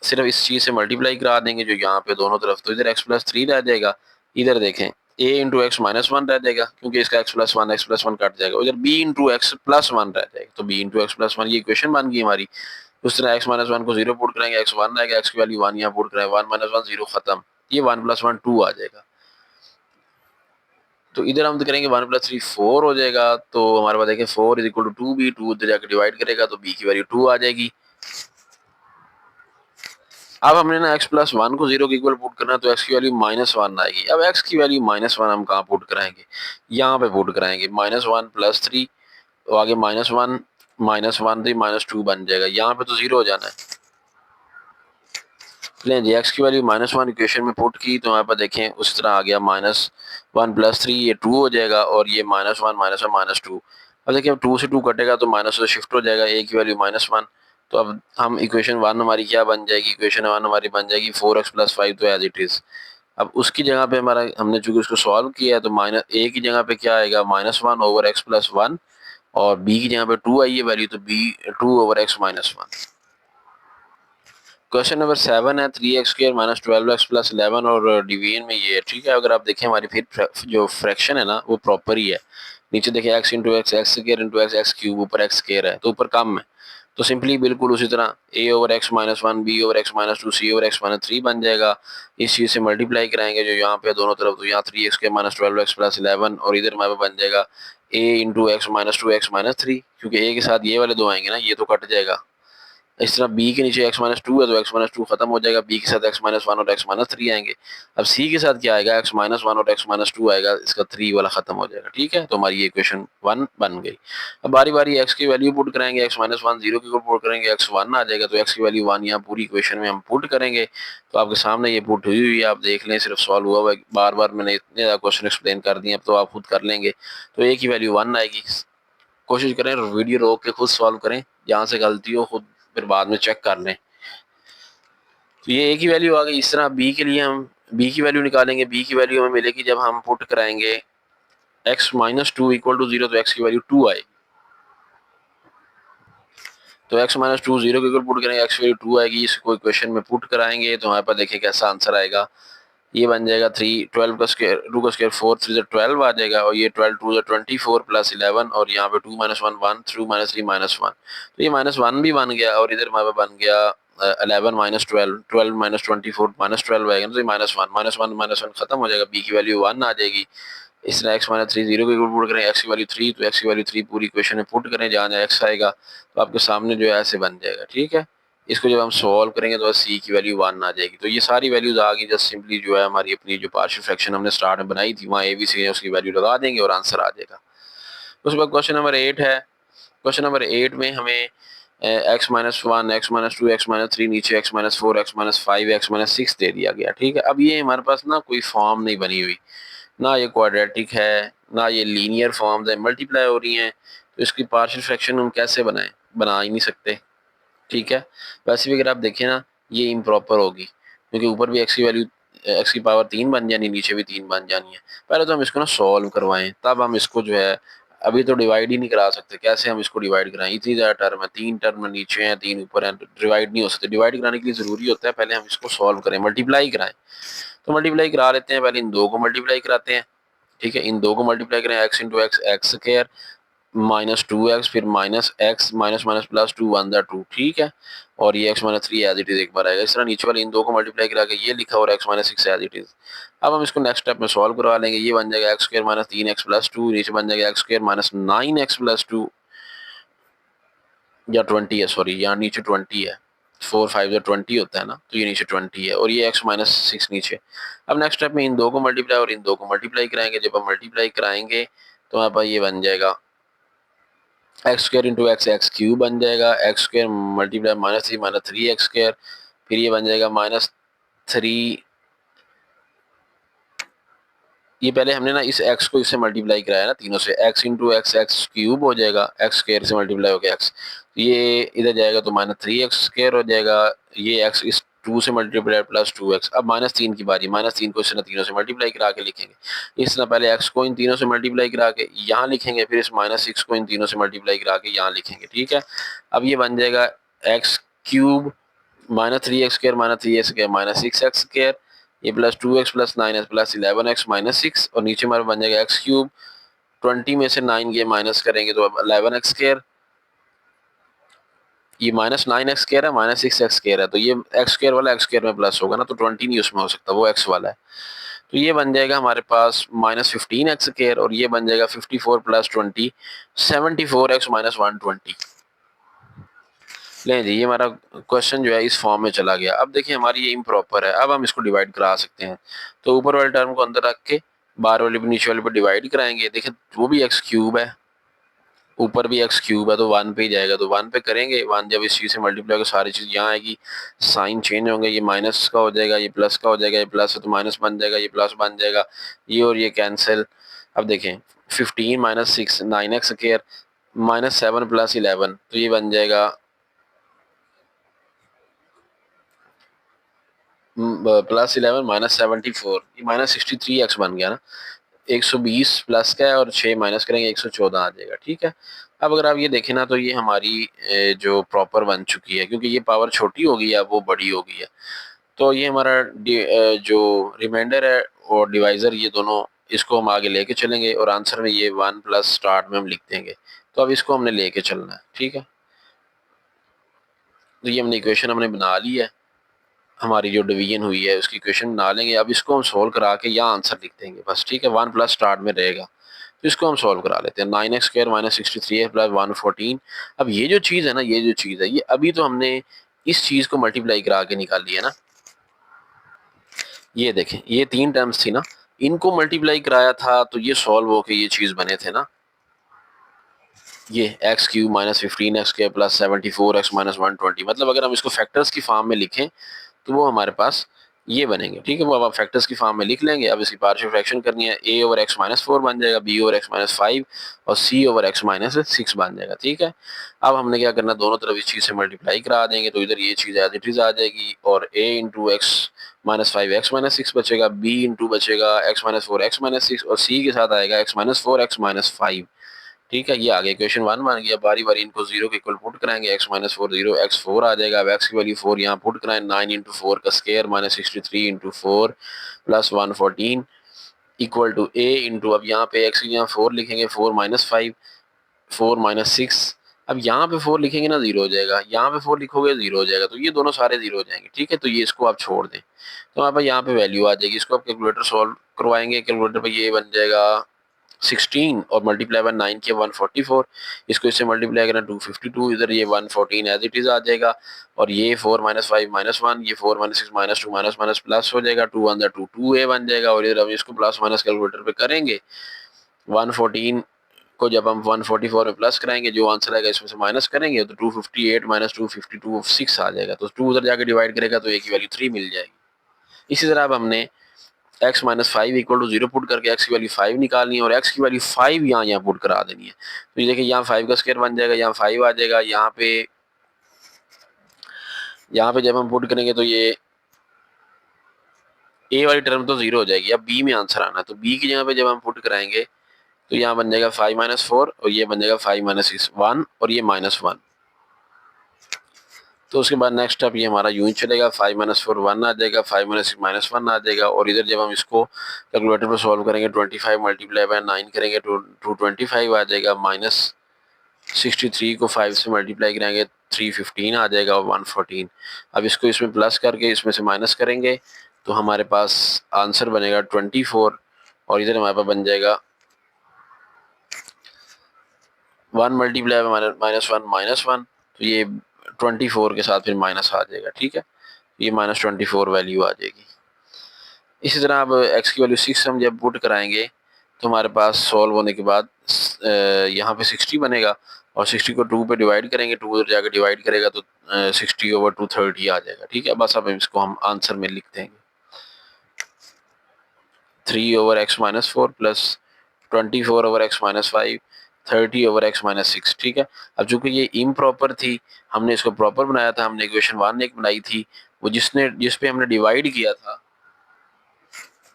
सिर्फ इस चीज से मल्टीप्लाई करा देंगे जो यहाँ पे दोनों तरफ, तो इधर x+3 रह जाएगा, इधर देखें a इंटू x-1 रह जाएगा क्योंकि इसका x+1 कट जाएगा, इधर b इंटू x+1 रह जाएगा, तो b इंटू x+1 ये इक्वेशन बन गई हमारी। उस तरह x-1 को 0 पुट करेंगे, x1 रहेगा, x की वैल्यू 1 यहाँ पुट करेंगे, 1 - 1 0 खत्म, ये 1 + 1 2 आ जाएगा। तो इधर हम तो करेंगे 1 + 3 4 हो जाएगा। तो हमारे पास देखें 4 = 2b, 2 उधर जाकर डिवाइड करेगा तो b की वैल्यू 2 आ जाएगी। अब हमने ना x+1 को 0 के इक्वल पुट करना है, तो x की वैल्यू -1 आएगी। अब x की वैल्यू -1 हम कहाँ पुट कराएंगे? यहाँ पे पुट कराएंगे, -1 + 3, तो आगे -1 -1 तो -2 बन जाएगा, यहाँ पे तो 0 हो जाना है। लें जी, x की वैल्यू -1 इक्वेशन में पुट की तो यहाँ पर देखें उस तरह आ गया, -1 + 3 ये 2 हो जाएगा, और ये -1 -1 -2। अब देखिए, अब 2 से 2 कटेगा तो माइनस से शिफ्ट हो जाएगा, a की वैल्यू -1। तो अब हम इक्वेशन 1 हमारी क्या बन जाएगी? इक्वेशन 1 हमारी बन जाएगी 4x + 5, तो एज इट इज। अब उसकी जगह पे हमारा, हमने चूंकि उसको सॉल्व किया है, तो a की जगह पे क्या आएगा? -1 ओवर x+1, और b की जगह पे 2 आई है वैल्यू, तो b 2 over x-1। Question number 7 है 3x² - 12x + 11, और डिवीजन में ये है, ठीक है। अगर आप देखें हमारी फिर जो फ्रैक्शन है ना वो प्रॉपर ही है। नीचे देखिए x × x, x² × x, x³ ऊपर x² है, तो ऊपर कम है। तो सिंपली बिल्कुल उसी तरह a over x-1, b over x-2, c over x-3 बन जाएगा। इस चीज़ से मल्टीप्लाई कराएंगे जो यहाँ पे दोनों तरफ, तो यहाँ 3x² - 12x + 11, और इधर हमारे बन जाएगा a × x-2 x-3, क्योंकि a के साथ ये वाले दो आएंगे ना, ये तो कट जाएगा। इस तरह b के नीचे x-2 है तो x-2 खत्म हो जाएगा, b के साथ x-1 और x-3 आएंगे। अब c के साथ क्या आएगा? x-1 और x-2 आएगा, इसका 3 वाला खत्म हो जाएगा, ठीक है। तो हमारी ये इक्वेशन 1 बन गई। अब बारी बारी x की वैल्यू पुट करेंगे, x-1 0 की पुट करेंगे, x1 आ जाएगा, तो x की वैल्यू 1 यहाँ पूरी इक्वेशन में हम पुट करेंगे। तो आपके सामने ये पुट हुई हुई है, आप देख लें, सिर्फ सॉल्व हुआ हुआ है। बार बार मैंने इतने ज़्यादा क्वेश्चन एक्सप्लेन कर दिए, अब तो आप खुद कर लेंगे। तो a की वैल्यू 1 आएगी। कोशिश करें वीडियो रोक के खुद सॉल्व करें, जहाँ से गलती हो खुद फिर बाद में चेक कर लें। तो ये a की वैल्यू आ गई। इस तरह b के लिए हम b की वैल्यू निकालेंगे। b की वैल्यू हमें मिलेगी जब हम पुट कराएंगे x-2 = 0, तो x की वैल्यू 2 आएगी। तो x-2 0 के इक्वल पुट करेंगे, x की वैल्यू 2 आएगी। इसको इक्वेशन में पुट कराएंगे तो हमारे पास देखिए कैसा आंसर आएगा। ये बन जाएगा 3 12 का स्क्वायर, 2 का स्क्वायर 4 3 12 आ जाएगा, और ये 12 2 24 + 11, और यहाँ पे 2 - 1 1 2 - 3 -1, तो ये -1 भी बन गया, और इधर हमारे बन गया 11 - 12 12 - 24 -12 आएगा, तो ये -1 खत्म हो जाएगा, b की वैल्यू 1 आ जाएगी। इस तरह x-3 0 के पुट करें, x की वैल्यू 3, तो x की वैल्यू 3 पूरी इक्वेशन में पुट करें, जहाँ जहाँ x आएगा तो आपके सामने जो है ऐसे बन जाएगा, ठीक है। इसको जब हम सॉल्व करेंगे तो c की वैल्यू 1 आ जाएगी। तो ये सारी वैल्यूज आ गई, जस्ट सिंपली जो है हमारी अपनी जो पार्शियल फ्रैक्शन हमने स्टार्ट में बनाई थी वहाँ a b c है उसकी वैल्यू लगा देंगे और आंसर आ जाएगा। उसके बाद क्वेश्चन नंबर 8 है। क्वेश्चन नंबर 8 में हमें x-1 x-2 x-3 नीचे x-4 x-5 x-6 दे दिया गया, ठीक है। अब ये हमारे पास ना कोई फॉर्म नहीं बनी हुई, ना ये क्वाड्रेटिक है, ना ये लीनियर फॉर्म्स है, मल्टीप्लाई हो रही हैं, तो इसकी पार्शियल फ्रैक्शन हम कैसे बनाएं? बना ही नहीं सकते, ठीक है। वैसे भी अगर आप देखें ना, ये इम्प्रॉपर होगी, क्योंकि ऊपर भी x की वैल्यू x की पावर 3 बन जानी, नीचे भी 3 बन जानी है। पहले तो हम इसको ना सॉल्व करवाएं, तब हम इसको जो है, अभी तो डिवाइड ही नहीं करा सकते, कैसे हम इसको डिवाइड कराएं? इतनी ज़्यादा टर्म है, 3 टर्म नीचे हैं 3 ऊपर हैं, डिवाइड नहीं हो सकते। डिवाइड कराने के लिए ज़रूरी होता है पहले हम इसको सॉल्व करें, मल्टीप्लाई कराएं। तो मल्टीप्लाई करा लेते हैं, पहले इन दो को मल्टीप्लाई कराते हैं, ठीक है। इन दो को मल्टीप्लाई करें, x × x x² -2x, फिर -x -+ 2 1 2, ठीक है। और ये x-3 एज इट इज एक बार आएगा। इस तरह नीचे वाले इन दो को मल्टीप्लाई करा के ये लिखा, और x-6 एज इट इज। अब हम इसको नेक्स्ट स्टेप में सॉल्व करवा लेंगे। ये बन जाएगा x² - 3x + 2, नीचे बन जाएगा x² - 9x + 2, या 20 है, सॉरी यहाँ नीचे 20 है, 4 5 20 होता है ना, तो ये नीचे 20 है, और ये x-6 नीचे। अब नेक्स्ट स्टेप में इन दो को मल्टीप्लाई और इन दो को मल्टीप्लाई कराएंगे। जब हम मल्टीप्लाई कराएंगे तो हमारे पास ये बन जाएगा x² × x x³ बन जाएगा, x² मल्टीप्लाई -3 - 3x², फिर ये बन जाएगा -3। ये पहले हमने ना इस x को इससे मल्टीप्लाई कराया ना तीनों से, x × x x³ हो जाएगा, x² से मल्टीप्लाई हो गया x, ये इधर जाएगा तो -3x² हो जाएगा, ये x इस 2 से मल्टीप्लाई प्लस 2x। अब -3 की बारी, -3 को इस तीनों से मल्टीप्लाई करा के लिखेंगे। इस तरह पहले x को इन तीनों से मल्टीप्लाई करा के यहाँ लिखेंगे, फिर इस -6 को इन तीनों से मल्टीप्लाई करा के यहाँ लिखेंगे, ठीक है। अब ये बन जाएगा x cube -3x² -3x² -6x², ये plus 2x plus 9x plus 11x -6, और नीचे हमारा बन जाएगा x क्यूब, 20 में से 9 ये माइनस करेंगे तो 11x², ये -9x² है, -6x² है, तो ये x² वाला x² में प्लस होगा ना, तो 20 नहीं उसमें हो सकता, वो x वाला है। तो ये बन जाएगा हमारे पास -15x², और ये बन जाएगा 54 प्लस 20 74x -120। लें जी, ये हमारा क्वेश्चन जो है इस फॉर्म में चला गया। अब देखिए हमारी ये इम्प्रॉपर है, अब हम इसको डिवाइड करा सकते हैं। तो ऊपर वाले टर्म को अंदर रख के बाहर वाले पे नीचे वाले पे डिवाइड कराएंगे। देखिए वो भी एक्स क्यूब है, ऊपर भी एक्स क्यूब है, तो 1 पे ही जाएगा, तो 1 पे करेंगे। 1 जब इस चीज़ से मल्टीप्लाई होगा सारी चीज़ यहाँ आएगी, साइन चेंज होंगे, ये माइनस का हो जाएगा, ये प्लस का हो जाएगा, ये प्लस है तो माइनस बन जाएगा, ये प्लस बन जाएगा, ये और ये कैंसिल। अब देखें 15 -6 9x² -7 प्लस 11, तो ये बन जाएगा +11 -74, ये -63x बन गया ना। 120 प्लस का है और 6 माइनस करेंगे 114 आ जाएगा, ठीक है। अब अगर आप ये देखें ना, तो ये हमारी जो प्रॉपर बन चुकी है, क्योंकि ये पावर छोटी होगी या वो बड़ी हो गई है। तो ये हमारा जो रिमाइंडर है और डिवाइज़र, ये दोनों इसको हम आगे लेके चलेंगे, और आंसर में ये 1 प्लस स्टार्ट में हम लिख देंगे। तो अब इसको हमने लेके चलना है, ठीक है। तो ये हमने इक्वेशन हमने बना ली है, हमारी जो डिवीजन हुई है उसकी इक्वेशन बना लेंगे। अब इसको हम सोल्व करा के यहाँ आंसर लिख देंगे बस, ठीक है। 1 प्लस स्टार्ट में रहेगा, तो इसको हम सोल्व करा लेते हैं। 9x² -63 plus 114। अब ये जो चीज़ है ना, ये जो चीज़ है, ये अभी तो हमने इस चीज़ को मल्टीप्लाई करा के निकाल लिया ना। ये देखें, ये 3 टर्म्स थी ना, इनको मल्टीप्लाई कराया था, तो ये सॉल्व होके ये चीज़ बने थे ना, ये x cube -15x² plus 74x -120। मतलब अगर हम इसको फैक्टर्स की फॉर्म में लिखें तो वो हमारे पास ये बनेंगे, ठीक है। वो अब आप फैक्टर्स की फॉर्म में लिख लेंगे। अब इसकी पार्शियल फ्रैक्शन करनी है, a ओवर x -4 बन जाएगा, b ओवर x -5 और c ओवर x -6 बन जाएगा, ठीक है। अब हमने क्या करना, दोनों तरफ इस चीज़ से मल्टीप्लाई करा देंगे, तो इधर ये चीज़ एज इट इज़ आ जाएगी, और a इंटू x -5 x -6 बचेगा, b इंटू बचेगा x -4 x -6, और c के साथ आएगा x -4 x -5, ठीक है। ये आ गया, क्वेश्चन 1 बन गया। बारी बारी इनको 0 के इक्वल पुट कराएंगे, x -4 0 x 4 आ जाएगा। अब x की वैल्यू 4 यहाँ पुट कराएं, 9 इंटू 4 का square -63 into 4 plus 114 equal to a into, अब यहाँ पे x की यहाँ 4 लिखेंगे, 4 -5 4 -6। अब यहाँ पे 4 लिखेंगे ना 0 हो जाएगा, यहाँ पे 4 लिखोगे 0 हो जाएगा, तो ये दोनों सारे 0 हो जाएंगे, ठीक है। तो ये इसको आप छोड़ दें, तो हमारे पास यहाँ पे वैल्यू आ जाएगी। इसको आप कैलकुलेटर सॉल्व करवाएंगे, कैलकुलेटर पे ये बन जाएगा 16 और मल्टीप्लाई बाय 9 किया 144, इसको इससे मल्टीप्लाई करना 252, इधर ये 114 एज इट इज आ जाएगा, और ये 4 -5 -1, ये 4 -6 -2 माइनस माइनस प्लस हो जाएगा, 2 अंदर 2 2a बन जाएगा, और इधर हम इसको प्लस माइनस कैलकुलेटर पे करेंगे। 114 को जब हम 144 में प्लस कराएंगे, जो आंसर आएगा इसमें से माइनस करेंगे, तो 258 -252 6 आ जाएगा, तो 2 उधर जाके डिवाइड करेगा तो a की वैल्यू 3 मिल जाएगी। इसी तरह अब हमने x -5 इक्वल टू 0 पुट करके x की वैल्यू 5 निकालनी है, और x की वैल्यू 5 यहाँ पुट करा देनी है। तो ये देखिए यहाँ 5 का स्क्वायर बन जाएगा, यहाँ 5 आ जाएगा, यहाँ पे जब हम पुट करेंगे तो ये a वाली टर्म तो 0 हो जाएगी। अब b में आंसर आना, तो b की जगह पे जब हम पुट कराएंगे तो यहाँ बन जाएगा 5 -4, और ये बन जाएगा 5 -6 1, और ये -1। तो उसके बाद नेक्स्ट स्टेप ये हमारा यूं ही चलेगा, 5 -4 1 आ जाएगा, 5 -6 -1 आ जाएगा, और इधर जब हम इसको कैलकुलेटर पर सॉल्व करेंगे 25 मल्टीप्लाई बाय 9 करेंगे तो 225 आ जाएगा, -63 को 5 से मल्टीप्लाई करेंगे 315 आ जाएगा, और 114। अब इसको इसमें प्लस करके इसमें से माइनस करेंगे तो हमारे पास आंसर बनेगा 24, और इधर हमारे पास बन जाएगा 1 मल्टीप्लाई बाय -1 तो ये 24 के साथ फिर माइनस आ जाएगा, ठीक है। ये -24 वैल्यू आ जाएगी। इसी तरह अब x की वैल्यू 6 हम जब पुट कराएंगे तो हमारे पास सॉल्व होने के बाद यहाँ पे 60 बनेगा, और 60 को 2 पे डिवाइड करेंगे, 2 उधर जाकर डिवाइड करेगा तो 60 ओवर 230 आ जाएगा, ठीक है। बस अब इसको हम आंसर में लिख देंगे, 3 over x -4 plus 24 over x -5 30/x-6, ठीक है। अब चूंकि ये इम्प्रॉपर थी, हमने इसको प्रॉपर बनाया था, हमने इक्वेशन 1 एक बनाई थी, वो जिस पे हमने डिवाइड किया था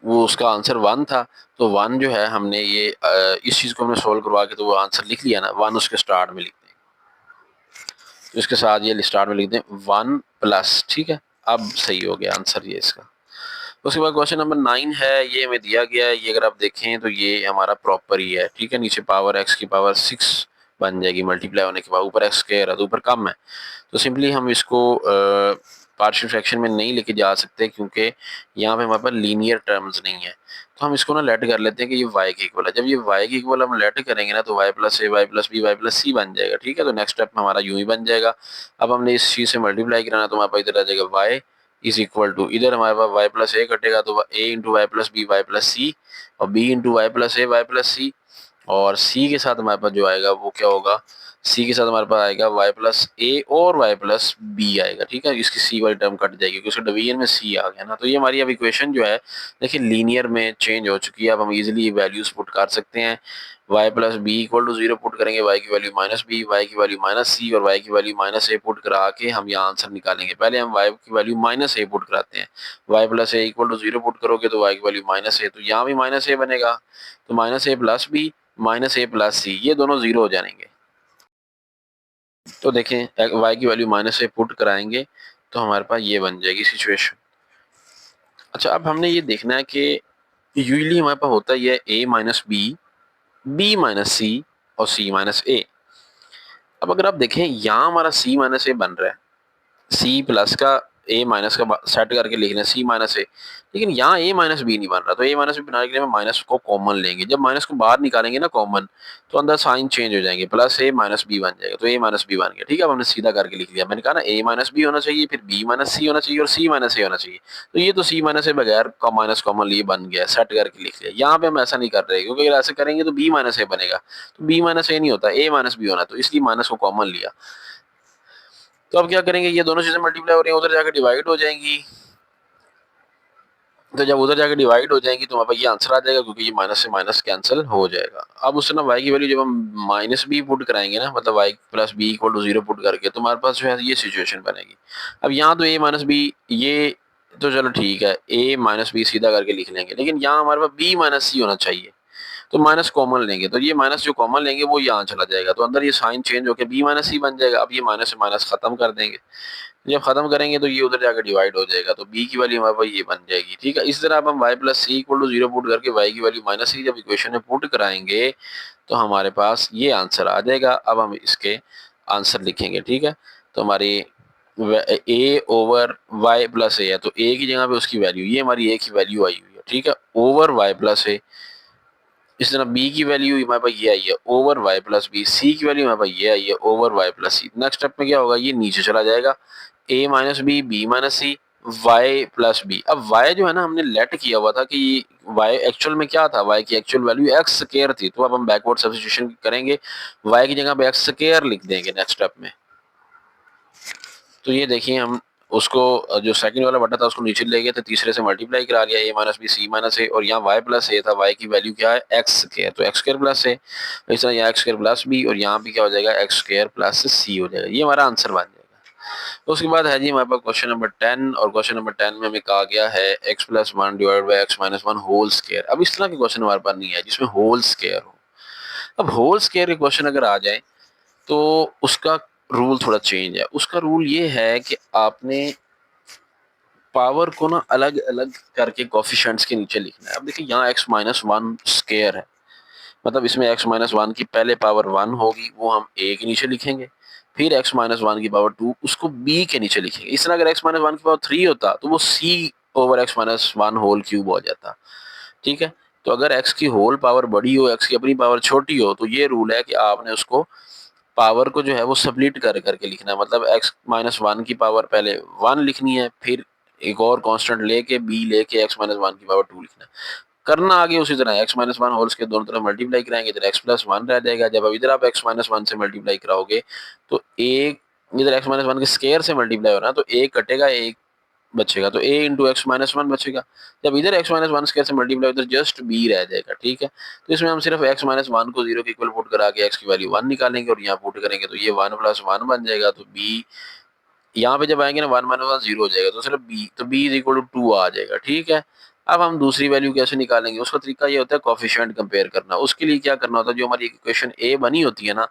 वो उसका आंसर 1 था। तो 1 जो है हमने ये इस चीज़ को हमने सोल्व करवा के तो वो आंसर लिख लिया ना, 1 उसके स्टार्ट में लिख दें, तो इसके साथ ये स्टार्ट में लिख दें 1 प्लस, ठीक है। अब सही हो गया आंसर ये इसका। उसके बाद क्वेश्चन नंबर 9 है, ये हमें दिया गया है, ये अगर आप देखें तो ये हमारा प्रॉपर ही है, ठीक है। नीचे पावर एक्स की पावर 6 बन जाएगी मल्टीप्लाई होने के बाद, ऊपर एक्स स्क्वायर है तो ऊपर कम है, तो सिंपली हम इसको पार्शियल फ्रैक्शन में नहीं लेके जा सकते क्योंकि यहाँ पे हमारे पास लीनियर टर्म्स नहीं है। तो हम इसको ना लेट कर लेते हैं कि ये y के इक्वल है। जब ये y के इक्वल हम लेट करेंगे ना तो y plus A Y plus B Y plus C बन जाएगा, ठीक है। तो नेक्स्ट स्टेप में हमारा यूं ही बन जाएगा। अब हमने इस चीज़ से मल्टीप्लाई कराना तो हमारे पास इधर आ जाएगा y इज इक्वल टू, इधर हमारे पास y प्लस ए कटेगा तो a into Y plus B Y plus C, और b into Y plus A Y plus C, और c के साथ हमारे पास जो आएगा वो क्या होगा, c के साथ हमारे पास आएगा y प्लस ए और y प्लस बी आएगा, ठीक है। इसकी c वाली टर्म कट जाएगी क्योंकि उसके डिवीजन में c आ गया ना। तो ये हमारी अब इक्वेशन जो है देखिए लीनियर में चेंज हो चुकी है। अब हम इजीली वैल्यूज पुट कर सकते हैं। y plus b equal to 0 put करेंगे, y की वैल्यू माइनस बी, वाई की वैल्यू माइनस सी और y की वैल्यू माइनस ए पुट करा के हम यहाँ आंसर निकालेंगे। पहले हम y की वैल्यू माइनस ए पुट कराते हैं, y plus a equal to 0 put करोगे तो y की वैल्यू माइनस ए, तो यहाँ भी माइनस ए बनेगा, तो minus a plus B minus a plus सी, ये दोनों जीरो हो जाएंगे। तो देखें y की वैल्यू माइनस ए पुट कराएंगे तो हमारे पास ये बन जाएगी सिचुएशन। अच्छा, अब हमने ये देखना है कि यूजली हमारे पास होता ही है a minus B, B minus सी और सी माइनस ए। अब अगर आप देखें यहाँ हमारा सी माइनस ए बन रहा है, सी प्लस का ए माइनस का सेट करके लिख लें सी माइनस ए, लेकिन यहाँ ए माइनस बी नहीं बन रहा, तो ए माइनस बी बनाने के लिए हम माइनस को कॉमन लेंगे। जब माइनस को बाहर निकालेंगे ना कॉमन, तो अंदर साइन चेंज हो जाएंगे, प्लस ए माइनस बी बन जाएगा, तो ए माइनस बी बन गया, ठीक है। अब हमने सीधा करके लिख लिया, मैंने कहा ना ए माइनस बी होना चाहिए, फिर बी माइनस सी होना चाहिए और सी माइनस ए होना चाहिए। तो ये तो सी माइनस ए बगैर का माइनस कॉमन लिए बन गया, सेट करके लिख लिया। यहाँ पे हम ऐसा नहीं कर रहे क्योंकि अगर ऐसे करेंगे तो बी माइनस ए बनेगा, तो बी माइनस ए नहीं होता, ए माइनस बी होना, तो इसलिए माइनस को कॉमन लिया। तो अब क्या करेंगे, ये दोनों चीजें मल्टीप्लाई हो रही हैं, उधर जाकर डिवाइड हो जाएंगी, तो जब उधर जाकर डिवाइड हो जाएंगी तो हमारे पास ये आंसर आ जाएगा क्योंकि ये माइनस से माइनस कैंसिल हो जाएगा। अब उससे ना y की वैल्यू जब हम माइनस बी पुट कराएंगे ना, मतलब y plus b equal to 0 put करके, तो हमारे पास जो है ये सिचुएशन बनेगी। अब यहाँ तो a माइनस बी, ये तो चलो ठीक है, a माइनस बी सीधा करके लिख लेंगे, लेकिन यहाँ हमारे पास b माइनस सी होना चाहिए, तो माइनस कॉमन लेंगे, तो ये माइनस जो कॉमन लेंगे वो यहाँ चला जाएगा, तो अंदर ये साइन चेंज होकर b माइनस सी बन जाएगा। अब ये माइनस से माइनस खत्म कर देंगे, जब खत्म करेंगे तो ये उधर जाकर डिवाइड हो जाएगा, तो b की वैल्यू हमारे पास ये बन जाएगी, ठीक है। इस तरह अब हम y plus c equal to 0 put करके y की वैल्यू माइनस सी जब इक्वेशन में पुट कराएंगे तो हमारे पास ये आंसर आ जाएगा। अब हम इसके आंसर लिखेंगे, ठीक है। तो हमारी a ओवर y प्लस ए है, तो a की जगह पे उसकी वैल्यू, ये हमारी a की वैल्यू आई हुई है, ठीक है, ओवर y प्लस ए। इस तरह b की वैल्यू हमारे पास ये आई है over y plus b, c की वैल्यू हमारे पास ये आई है over y plus c. Next step में क्या होगा, ये नीचे चला जाएगा, a minus B, B minus c, y plus b. अब y जो है ना हमने लेट किया हुआ था कि y एक्चुअल में क्या था, y की एक्चुअल वैल्यू एक्स स्क्वायर थी, तो अब हम बैकवर्ड सब्स्टिट्यूशन करेंगे, y की जगह पे एक्स स्क्वायर लिख देंगे नेक्स्ट स्टेप में। तो ये देखिए हम उसको जो सेकंड वाला बटा था उसको नीचे ले गए थे, तीसरे से मल्टीप्लाई करा लिया, a minus B C minus A, और यहाँ y प्लस ए था, y की वैल्यू क्या है एक्स स्क्वायर, तो एक्स स्क्वायर प्लस ए, इस तरह यहाँ एक्स स्क्वायर प्लस बी और यहाँ भी क्या हो जाएगा एक्स स्क्वायर प्लस सी हो जाएगा, ये हमारा आंसर बन जाएगा। उसके बाद है जी हमारे पास क्वेश्चन नंबर 10, और क्वेश्चन नंबर 10 में हमें कहा गया है x plus one divide by x minus one whole square. अब इस तरह के क्वेश्चन हमारे पास नहीं है जिसमें होल स्क्वायर हो। अब होल स्क्वायर के क्वेश्चन अगर आ जाए तो उसका रूल थोड़ा चेंज है। उसका रूल ये है कि आपने पावर को ना अलग अलग करके कोफिशिएंट्स के नीचे लिखना है। अब देखिए यहाँ x माइनस वन स्क्वायर है, मतलब इसमें x माइनस वन की पहले पावर 1 होगी, वो हम a के नीचे लिखेंगे, फिर x माइनस वन की पावर 2 उसको b के नीचे लिखेंगे। इस तरह अगर x माइनस वन की पावर 3 होता तो वो c over x minus one whole cube हो जाता, ठीक है। तो अगर x की होल पावर बड़ी हो, x की अपनी पावर छोटी हो, तो ये रूल है कि आपने उसको पावर को जो है वो स्प्लिट कर करके लिखना है, मतलब x माइनस वन की पावर पहले 1 लिखनी है, फिर एक और कांस्टेंट लेके b लेके x माइनस वन की पावर 2 लिखना है। करना आगे उसी तरह x माइनस वन होल्स के दोनों तरफ मल्टीप्लाई कराएंगे, इधर x प्लस वन रह जाएगा। जब अब इधर आप x माइनस वन से मल्टीप्लाई कराओगे तो एक इधर x माइनस वन के स्क्वायर से मल्टीप्लाई हो रहा है, तो एक कटेगा, एक बचेगा, तो a into x minus one बचेगा। जब इधर एक्स माइनस वन स्क्वायर से मल्टीप्लाई उधर जस्ट b रह जाएगा, ठीक है। तो इसमें हम सिर्फ एक्स माइनस वन को 0 के इक्वल पुट करा के एक्स की वैल्यू 1 निकालेंगे और यहाँ पुट करेंगे तो ये 1 प्लस 1 बन जाएगा। तो b यहाँ पे जब आएंगे ना 1 माइनस 1 0 हो जाएगा, तो सिर्फ b, तो b इज इक्वल टू 2 आ जाएगा, ठीक है। अब हम दूसरी वैल्यू कैसे निकालेंगे, उसका तरीका ये होता है कोफिशिएंट कंपेयर करना। उसके लिए क्या करना होता है, जो हमारी इक्वेशन a बनी होती है ना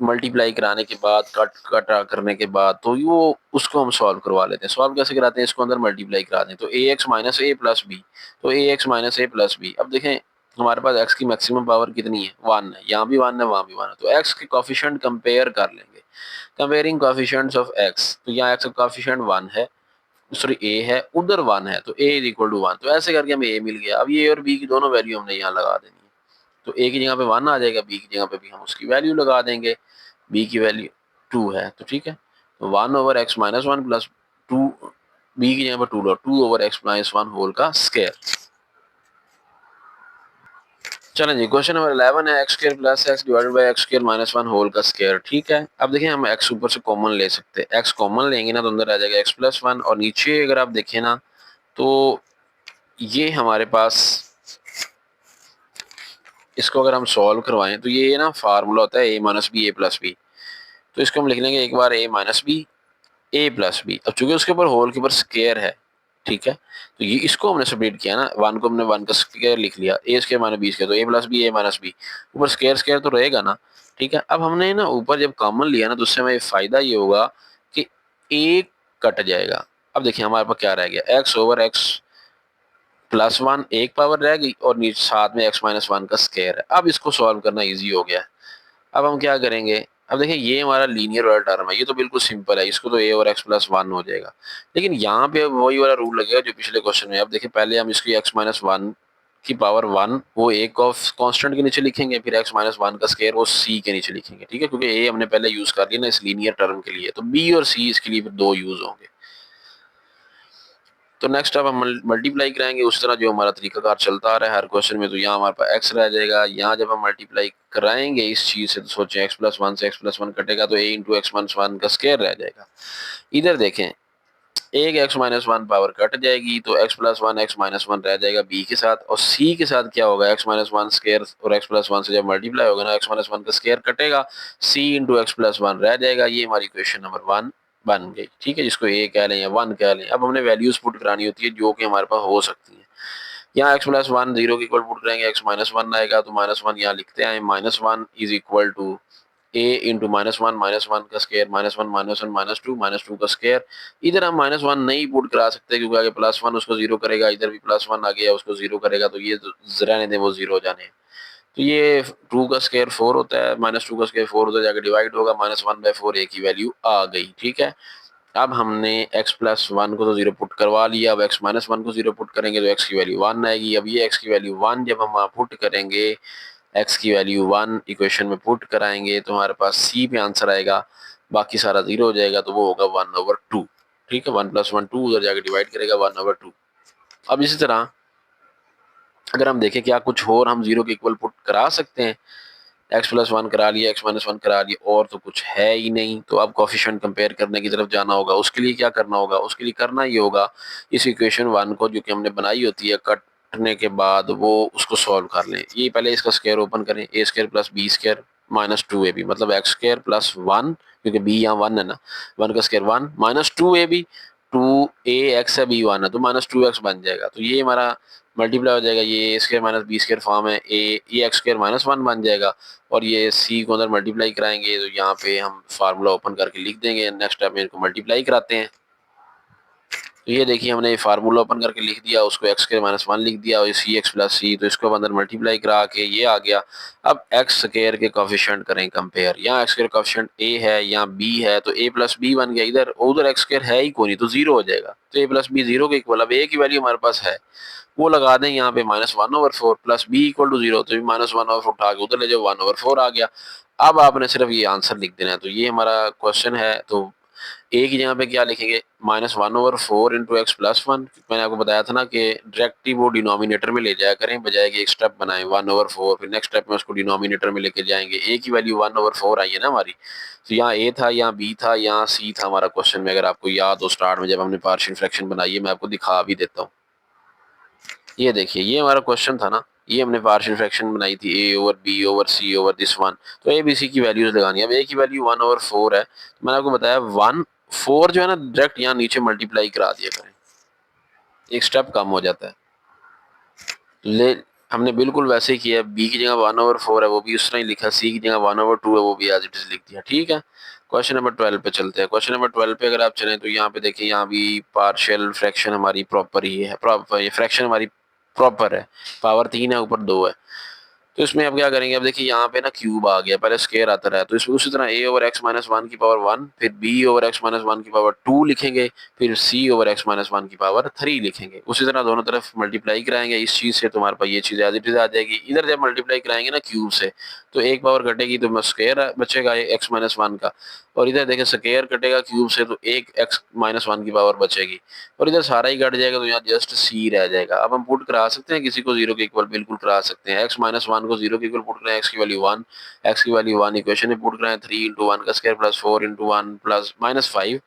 मल्टीप्लाई कराने के बाद, कट करने के बाद, तो वो उसको हम सॉल्व करवा लेते हैं। सॉल्व कैसे कराते हैं, इसको अंदर मल्टीप्लाई करा दें, तो ए x minus a plus B, तो ए x minus a plus b. अब देखें हमारे पास एक्स की मैक्सिमम पावर कितनी है, 1 है, यहाँ भी 1 है, वहाँ भी 1 है, तो एक्स के कोफिशिएंट कंपेयर कर लेंगे। कंपेयरिंग कोफिशिएंट्स ऑफ एक्स, तो यहाँ एक्स का कोफिशिएंट 1 है, सॉरी ए है, उधर 1 है, तो ए इज इक्वल टू 1। तो ऐसे करके हमें ए मिल गया। अब ये और बी की दोनों वैल्यू हमने यहाँ लगा देनी है, तो ए की जगह पे 1 आ जाएगा, बी की जगह पे भी हम उसकी वैल्यू लगा देंगे। बी की वैल्यू 2 है, तो ठीक है, तो 1 over x minus one plus 2, b की जगह पर 2 over x minus one whole का स्क्वायर। चलें जी, क्वेश्चन नंबर 11 है x square plus x divided by x square minus one whole का स्क्वायर, ठीक है। अब देखिए हम एक्स ऊपर से कॉमन ले सकते हैं, एक्स कॉमन लेंगे ना तो अंदर आ जाएगा एक्स प्लस वन, और नीचे अगर आप देखें ना तो ये हमारे पास, इसको अगर हम सॉल्व करवाएं तो ये ना फार्मूला होता है A minus B A plus B, तो इसको हम लिख लेंगे एक बार ए minus B A plus b. अब चूंकि उसके ऊपर होल के ऊपर स्क्वायर है, ठीक है, तो ये इसको हमने सेपरेट किया ना, 1 को हमने 1 का स्क्वायर लिख लिया, ए स्क्वायर माइनस बी स्क्वायर, तो ए प्लस बी ए माइनस बी, ऊपर स्क्वायर स्क्वायर तो रहेगा ना, ठीक है। अब हमने ना ऊपर जब कॉमन लिया ना तो उससे हमें फायदा ये होगा कि ए कट जाएगा। अब देखिए हमारे पास क्या रह गया, x over x plus one एक पावर रह गई और नीचे साथ में एक्स माइनस वन का स्क्वायर है। अब इसको सॉल्व करना ईजी हो गया। अब हम क्या करेंगे, अब देखिए ये हमारा लीनियर वाला टर्म है, ये तो बिल्कुल सिंपल है, इसको तो ए और एक्स प्लस वन हो जाएगा। लेकिन यहाँ पे वही वाला रूल लगेगा जो पिछले क्वेश्चन में। अब देखिए पहले हम इसकी एक्स माइनस वन की पावर 1 वो एक ऑफ कांस्टेंट के नीचे लिखेंगे, फिर एक्स माइनस वन का स्क्वायर वो सी के नीचे लिखेंगे, ठीक है, क्योंकि ए हमने पहले यूज कर लिया ना इस लीनियर टर्म के लिए, तो बी और सी इसके लिए फिर दो यूज होंगे। तो नेक्स्ट अब हम मल्टीप्लाई कराएंगे उस तरह जो हमारा तरीकाकार चलता आ रहा है हर क्वेश्चन में। तो यहाँ हमारे पास एक्स रह जाएगा, यहाँ जब हम मल्टीप्लाई कराएंगे इस चीज से तो सोचें एक्स प्लस वन से एक्स प्लस वन कटेगा तो A into x minus one का स्क्वायर रह जाएगा। इधर देखें एक x minus one power cut जाएगी तो x plus one x minus one रह जाएगा बी के साथ, और सी के साथ क्या होगा, एक्स माइनस वन स्क्वायर और एक्स प्लस वन से जब मल्टीप्लाई होगा ना एक्स माइनस वन का स्क्वायर कटेगा, सी इंटू एक्स प्लस वन रह जाएगा। ये हमारी क्वेश्चन नंबर 1 बन गई, ठीक है, जिसको ए कह लें या 1 कह लें। अब हमने वैल्यूज पुट करानी होती है जो कि हमारे पास हो सकती है। यहाँ एक्स प्लस वन 0 के इक्वल पुट करेंगे, एक्स माइनस वन आएगा तो माइनस वन यहाँ लिखते हैं, minus one is equal to A into minus one का square, minus two minus two का स्क्वायर। इधर हम माइनस वन नहीं पुट करा सकते क्योंकि आगे प्लस वन उसको 0 करेगा, इधर भी प्लस वन आ गया उसको 0 करेगा, तो ये रहने दें वो 0 हो जाने। तो ये 2 का स्क्वायर 4 होता है, माइनस टू का स्क्वायर 4 होता है, जाकर डिवाइड होगा, माइनस वन बाई फोर ए की वैल्यू आ गई, ठीक है। अब हमने x प्लस वन को तो 0 पुट करवा लिया, अब x माइनस वन को 0 पुट करेंगे तो x की वैल्यू 1 आएगी। अब ये x की वैल्यू 1 जब हम वहाँ पुट करेंगे, x की वैल्यू 1 इक्वेशन में पुट कराएंगे तो हमारे पास c पे आंसर आएगा, बाकी सारा 0 हो जाएगा, तो वो होगा 1/2, ठीक है, 1 प्लस वन 2 उधर जाके डिवाइड करेगा 1/2। अब इसी तरह अगर हम देखें क्या कुछ और हम 0 के इक्वल पुट करा सकते हैं, एक्स प्लस वन करा लिया, एक्स माइनस वन करा लिया, और तो कुछ है ही नहीं। तो अब कोफिशिएंट कंपेयर करने की तरफ जाना होगा। उसके लिए क्या करना होगा, उसके लिए करना ये होगा इस इक्वेशन 1 को जो कि हमने बनाई होती है कटने के बाद वो उसको सॉल्व कर लें। ये पहले इसका स्क्वायर ओपन करें, A square plus B square minus two A B, मतलब एक्स स्क्वायर प्लस वन, क्योंकि बी यहाँ 1 है ना, 1 का square 1 minus two A B, 2 a x है बी 1 है तो माइनस टू एक्स बन जाएगा। तो ये हमारा मल्टीप्लाई हो जाएगा, ये A square minus B square form है, A X square minus one बन जाएगा, और ये सी को अंदर मल्टीप्लाई कराएंगे तो यहाँ पे हम फार्मूला ओपन करके लिख देंगे। नेक्स्ट स्टेप में इनको मल्टीप्लाई कराते हैं, तो ये देखिए हमने फार्मूला ओपन करके लिख दिया, उसको एक्स स्क्वायर माइनस वन लिख दिया और सी एक्स प्लस सी, तो इसको अंदर मल्टीप्लाई करा के ये आ गया। अब एक्स स्क्वायर के कोफिशिएंट करें कंपेयर, यहाँ एक्स स्क्वायर कोफिशिएंट ए है, यहाँ बी है, तो ए प्लस बी बन गया, इधर उधर एक्स स्क्वायर है ही कोई नहीं तो 0 हो जाएगा, तो ए प्लस बी 0 के इक्वल। अब ए की वैल्यू हमारे पास है वो लगा दें यहाँ पे -1/4 प्लस बी इक्वल टू 0, तो भी -1/4 उठा के उधर ले जाओ 1/4 आ गया। अब आपने सिर्फ ये आंसर लिख देना है। तो ये हमारा क्वेश्चन है, तो ए की जगह पे क्या लिखेंगे, -1/4 इंटू एक्स प्लस वन। मैंने आपको बताया था ना कि डायरेक्टली वो डिनोमिनेटर में ले जाया करें, बजाय कि एक स्टेप बनाएं 1/4, फिर नेक्स्ट स्टेप में उसको डिनोमिनेटर में लेके जाएंगे। ए की वैल्यू 1/4 आई है ना हमारी, तो यहाँ ए था, यहाँ बी था, यहाँ सी था हमारा क्वेश्चन में। अगर आपको याद हो स्टार्ट में जब हमने पार्शियल फ्रैक्शन बनाई है, मैं आपको दिखा भी देता हूँ। ये देखिए, ये हमारा क्वेश्चन था ना, ये हमने पार्शियल फ्रैक्शन बनाई थी, A over B over C over this one. तो ए बी सी की वैल्यूज लगानी है। अब ए की वैल्यू 1/4 है, तो मैंने आपको बताया 1/4 जो है ना, डायरेक्ट यहाँ नीचे मल्टीप्लाई करा दिया करें, एक स्टेप कम हो जाता है। ले हमने बिल्कुल वैसे ही किया, बी की जगह 1/4 है, वो भी उस तरह ही लिखा, सी की जगह 1/2 है, वो भी एज इट इज लिख दिया। ठीक है, क्वेश्चन नंबर 12 पे चलते हैं। क्वेश्चन नंबर 12 पे अगर आप चलें तो यहाँ पे देखिए, यहाँ भी पार्शियल फ्रैक्शन हमारी प्रॉपर ही है, प्रॉपर ये फ्रैक्शन हमारी प्रॉपर है, पावर 3 है, ऊपर 2 है। तो इसमें अब क्या करेंगे, अब देखिए यहाँ पे ना क्यूब आ गया, पहले स्केयर आता रहा, तो इसमें उसी तरह a ओवर एक्स माइनस वन की पावर 1, फिर b ओवर एक्स माइनस वन की पावर 2 लिखेंगे, फिर c ओवर एक्स माइनस वन की पावर 3 लिखेंगे। उसी तरह दोनों तरफ मल्टीप्लाई कराएंगे इस चीज से, तुम्हारे पास ये चीज एज इट इज आ जाएगी। इधर जब मल्टीप्लाई कराएंगे ना क्यूब से, तो एक पावर कटेगी तो स्केयर बचेगा एक्स माइनस वन का, और इधर देखें स्केयर कटेगा क्यूब से तो एक एक्स माइनस वन की पावर बचेगी, और इधर सारा ही कट जाएगा तो यहाँ जस्ट सी रह जाएगा। अब हम पुट करा सकते हैं किसी को जीरो के इक्वल, बिल्कुल करा सकते हैं। एक्स माइनस वन को जीरो के इक्वल पुट कराएं, एक्स की वैल्यू 1, एक्स की वैल्यू 1 इक्वेशन में पुट कराएं, 3 इंटू वन का square plus 4 into one plus -5,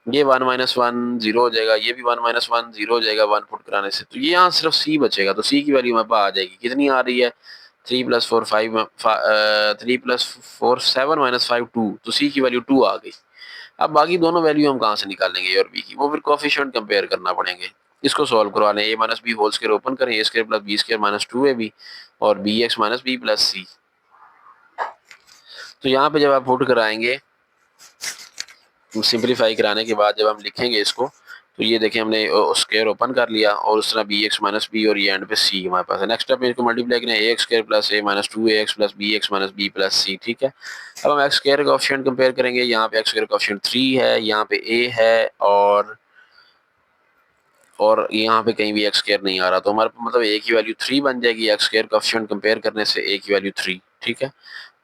ये 1 माइनस वन जीरो हो जाएगा, ये भी 1 माइनस वन जीरो हो जाएगा 1 पुट कराने से। तो ये यहाँ सिर्फ सी बचेगा, तो सी की वैल्यू हमारे पास आ जाएगी, कितनी आ रही है, 3 + 4 5, 3 + 4 7 -5 2, तो सी की वैल्यू 2 आ गई। अब बाकी दोनों वैल्यू हम कहाँ से निकालेंगे, ए और बी की, वो फिर कोफिशिएंट कंपेयर करना पड़ेंगे। इसको सॉल्व करवा लें, a minus b whole square open करें, a square plus B square minus 2ab और bx minus b plus c. तो यहाँ पे जब आप पुट कराएंगे, सिंप्लीफाई कराने के बाद जब हम लिखेंगे इसको, तो ये देखें हमने स्क्वायर ओपन कर लिया और उस तरह bx माइनस बी और ये एंड पे c हमारे पास है। नेक्स्ट स्टेप में इसको मल्टीप्लाई करें, a square plus a minus 2ax plus bx minus b plus c। ठीक है, अब हम एक्स स्क्वायर का ऑप्शन कंपेयर करेंगे, यहाँ पे एक्स स्क्वायर का ऑप्शन 3 है, यहाँ पे a है और यहाँ पे कहीं भी एक्स स्क्वायर नहीं आ रहा, तो हमारे मतलब ए की वैल्यू 3 बन जाएगी एक्स स्क्वायर का ऑप्शन कंपेयर करने से, ए की वैल्यू 3। ठीक है,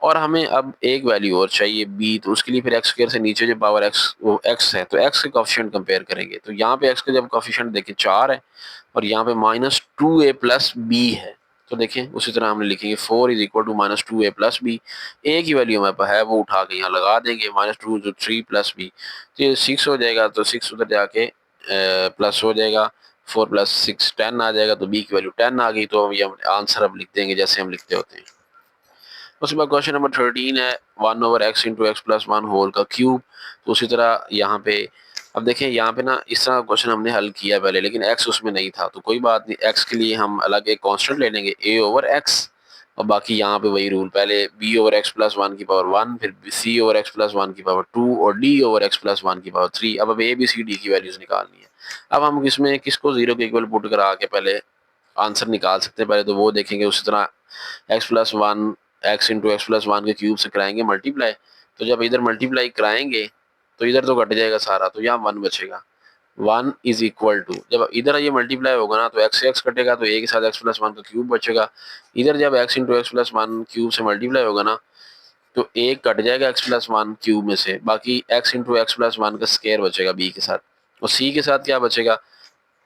और हमें अब एक वैल्यू और चाहिए बी, तो उसके लिए फिर एक्स स्क्वायर से नीचे जो पावर एक्स वो एक्स है, तो एक्स के कोएफिशिएंट कंपेयर करेंगे। तो यहाँ पे एक्स का जब कोएफिशिएंट देखिए 4 है और यहाँ पे -2a प्लस बी है, तो देखें उसी तरह हमने लिखेंगे 4 = -2a प्लस बी। ए की वैल्यू हमारे पास है, वो उठा के यहाँ लगा देंगे, -2 तो 3 प्लस बी, तो ये 6 हो जाएगा, तो 6 उधर जाके प्लस हो जाएगा, 4 + 6 10 आ जाएगा, तो बी की वैल्यू 10 आ गई। तो हम ये आंसर अब लिख देंगे जैसे हम लिखते होते हैं। उसके बाद क्वेश्चन नंबर 13 है 1/x into x plus one whole का क्यूब। तो उसी तरह यहाँ पे अब देखें, यहाँ पे ना इस तरह क्वेश्चन हमने हल किया पहले, लेकिन एक्स उसमें नहीं था, तो कोई बात नहीं, एक्स के लिए हम अलग एक कांस्टेंट ले लेंगे a ओवर एक्स, और बाकी यहाँ पे वही रूल, पहले b over x plus one की पावर 1, फिर c over x plus one की पावर 2 और d over x plus one की पावर 3। अब a b c d की वैल्यूज निकालनी है। अब हम इसमें किसको जीरो के इक्वल पुट करा के पहले आंसर निकाल सकते हैं, पहले तो वो देखेंगे। उसी तरह x plus one x into x plus one के क्यूब से कराएंगे मल्टीप्लाई, तो जब इधर मल्टीप्लाई कराएंगे तो इधर तो कट जाएगा सारा, तो यहाँ 1 बचेगा। 1 = जब इधर ये मल्टीप्लाई होगा ना, तो एक्स से एक्स कटेगा, तो ए के साथ एक्स प्लस वन का क्यूब बचेगा। इधर जब x into x plus one cube से मल्टीप्लाई होगा ना, तो एक कट जाएगा एक्स प्लस वन क्यूब में से, बाकी x into x plus one का स्केयर बचेगा बी के साथ, और सी के साथ क्या बचेगा,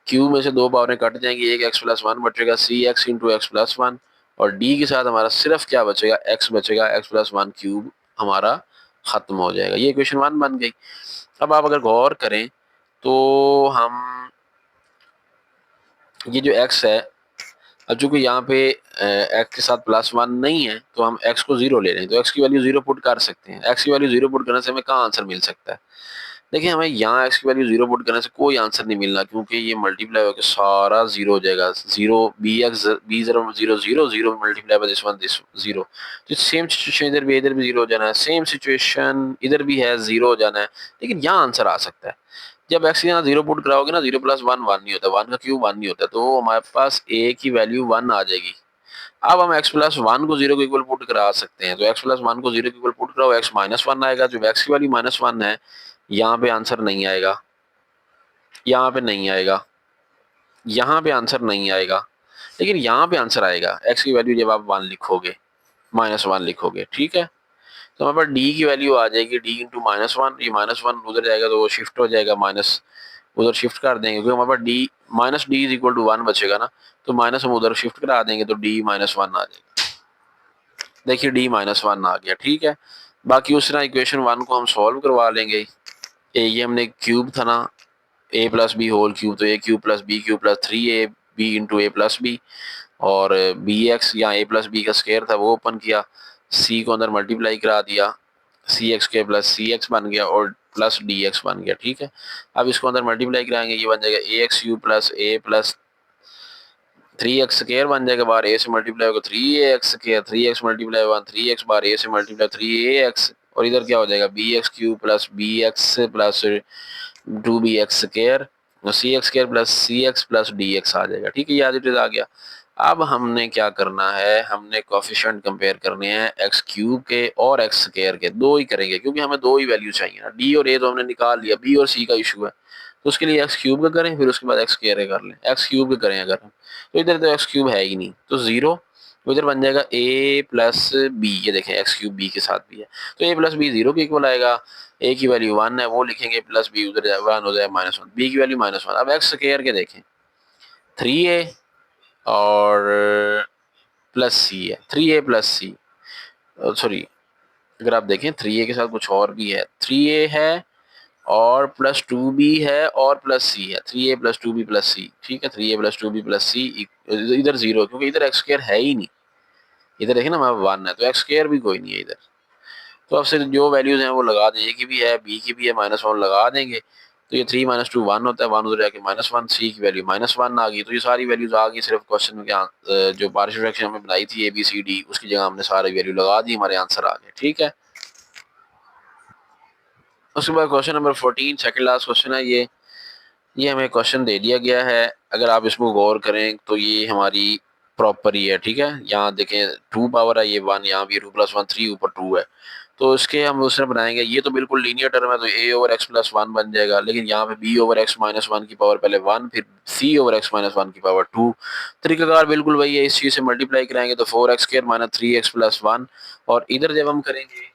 क्यूब में से दो पावरें कट जाएंगी, एक एक्स प्लस वन बचेगा, C X into x plus one, और डी के साथ हमारा सिर्फ क्या बचेगा, एक्स बचेगा, एक्स प्लस वन क्यूब हमारा खत्म हो जाएगा। ये इक्वेशन 1 बन गई। अब आप अगर गौर करें तो हम ये जो एक्स है, अब चूंकि यहाँ पे एक्स के साथ +1 नहीं है, तो हम एक्स को 0 ले रहे हैं, तो एक्स की वैल्यू 0 पुट कर सकते हैं। एक्स की वैल्यू 0 पुट करने से हमें कहाँ आंसर मिल सकता है, देखिए हमें यहाँ एक्स की वैल्यू 0 पुट करने से कोई आंसर नहीं मिलना, क्योंकि ये मल्टीप्लाई होकर सारा 0 हो जाएगा। 0 b0 0 0 0 multiply by this one this 0, तो सेम सिचुएशन इधर भी 0 हो जाना है, सेम सिचुएशन इधर भी है 0 हो जाना है, लेकिन यहाँ आंसर आ सकता है। जब एक्स यहाँ 0 पुट कराओगे ना, 0 + 1 1 नहीं होता, 1 का क्यूब 1 नहीं होता, तो हमारे पास a की वैल्यू 1 आ जाएगी। अब हम x + 1 को 0 के इक्वल पुट करा सकते हैं, तो x + 1 को 0 के इक्वल पुट कराओ, x -1 आएगा, जो x की वैल्यू -1 है, यहाँ पे आंसर नहीं आएगा, यहाँ पे नहीं आएगा, यहाँ पे आंसर नहीं आएगा, लेकिन यहाँ पे आंसर आएगा। x की वैल्यू जब आप 1 लिखोगे, -1 लिखोगे, ठीक है, तो हमारे पास डी की वैल्यू आ जाएगी डी इंटू -1, ये -1 उधर जाएगा तो वो शिफ्ट हो जाएगा माइनस, उधर शिफ्ट कर देंगे क्योंकि हमारे पास D minus D is equal to 1 बचेगा ना, तो माइनस हम उधर शिफ्ट करा देंगे तो डी -1 आ जाएगा। देखिए डी -1 आ गया, ठीक है। बाकी उस तरह इक्वेशन 1 को हम सॉल्व करवा लेंगे। ये हमने क्यूब था ना, A plus B whole cube, तो A cube plus B cube plus 3 A B into A plus B, और बी एक्स या ए प्लस बी का स्केयर था वो ओपन किया, सी को अंदर मल्टीप्लाई करा दिया, सी एक्स के प्लस सी एक्स बन गया और प्लस डी एक्स बन गया, ठीक है। अब इसको अंदर मल्टीप्लाई कराएंगे, ये बन जाएगा A X U plus A plus 3x square बन जाएगा, बार ए से मल्टीप्लाई होगा 3ax स्केयर, 3x मल्टीप्लाई होगा 3x बार ए से मल्टीप्लाई 3ax, और इधर क्या हो जाएगा b x cube plus b x plus 2bx square, c x square plus c x plus d x आ जाएगा, ठीक है। ये एज आ गया। अब हमने क्या करना है, हमने कोफिशिएंट कंपेयर करने हैं एक्स क्यूब के और एक्स स्केयर के, दो ही करेंगे क्योंकि हमें दो ही वैल्यू चाहिए ना, डी और ए तो हमने निकाल लिया, बी और सी का इशू है, तो उसके लिए एक्स क्यूब का करें, फिर उसके बाद एक्स स्केयर का कर लें। एक्स क्यूब का करें अगर हम, तो इधर तो एक्स क्यूब है ही नहीं, तो जीरो, तो इधर बन जाएगा ए प्लस बी, ये देखें एक्स क्यूब बी के साथ भी है, तो ए प्लस बी जीरो के इक्वल आएगा, ए की वैल्यू 1 है वो लिखेंगे, प्लस बी उधर 1 हो जाए -1, बी की वैल्यू -1। अब एक्स स्केयर के देखें 3a और प्लस सी है, 3a प्लस सी, सॉरी अगर आप देखें 3a के साथ कुछ और भी है, 3a है और प्लस 2b है और प्लस सी है, 3a प्लस 2b प्लस सी, ठीक है। 3a प्लस 2b प्लस सी, इधर जीरो क्योंकि इधर एक्स स्क्वायर है ही नहीं, इधर देखें ना हमारा 1 है तो एक्स स्क्वायर भी कोई नहीं है इधर, तो अब सिर्फ जो वैल्यूज हैं वो लगा दें, ए की भी है बी की भी है -1 लगा देंगे, तो ये 3 - 2 1 होता है, 1 उधर जाके -1, सी की वैल्यू -1 आ गई, तो ये सारी वैल्यूज आ गई, सिर्फ क्वेश्चन में जो पार्शियल फ्रैक्शन हमने बनाई थी ए बी सी डी, उसकी जगह हमने सारी वैल्यू लगा दी, हमारे आंसर आ गए, ठीक है। उसके बाद question number 14 second last question है ये हमें क्वेश्चन दे दिया गया है, अगर आप इसको गौर करें तो ये हमारी प्रॉपर ही है, ठीक है। यहाँ देखें 2 पावर है, ये 1 यहाँ भी 2 + 1 3 ऊपर 2 है, तो इसके हम दूसरे बनाएंगे, ये तो बिल्कुल लीनियर टर्म है तो a ओवर एक्स प्लस 1 बन जाएगा, लेकिन यहाँ पे b ओवर एक्स माइनस 1 की पावर पहले 1, फिर c ओवर एक्स माइनस 1 की पावर 2, तरीकाकार बिल्कुल वही है, इस चीज़ से मल्टीप्लाई कराएंगे तो 4x² - 3x + 1, और इधर जब हम करेंगे,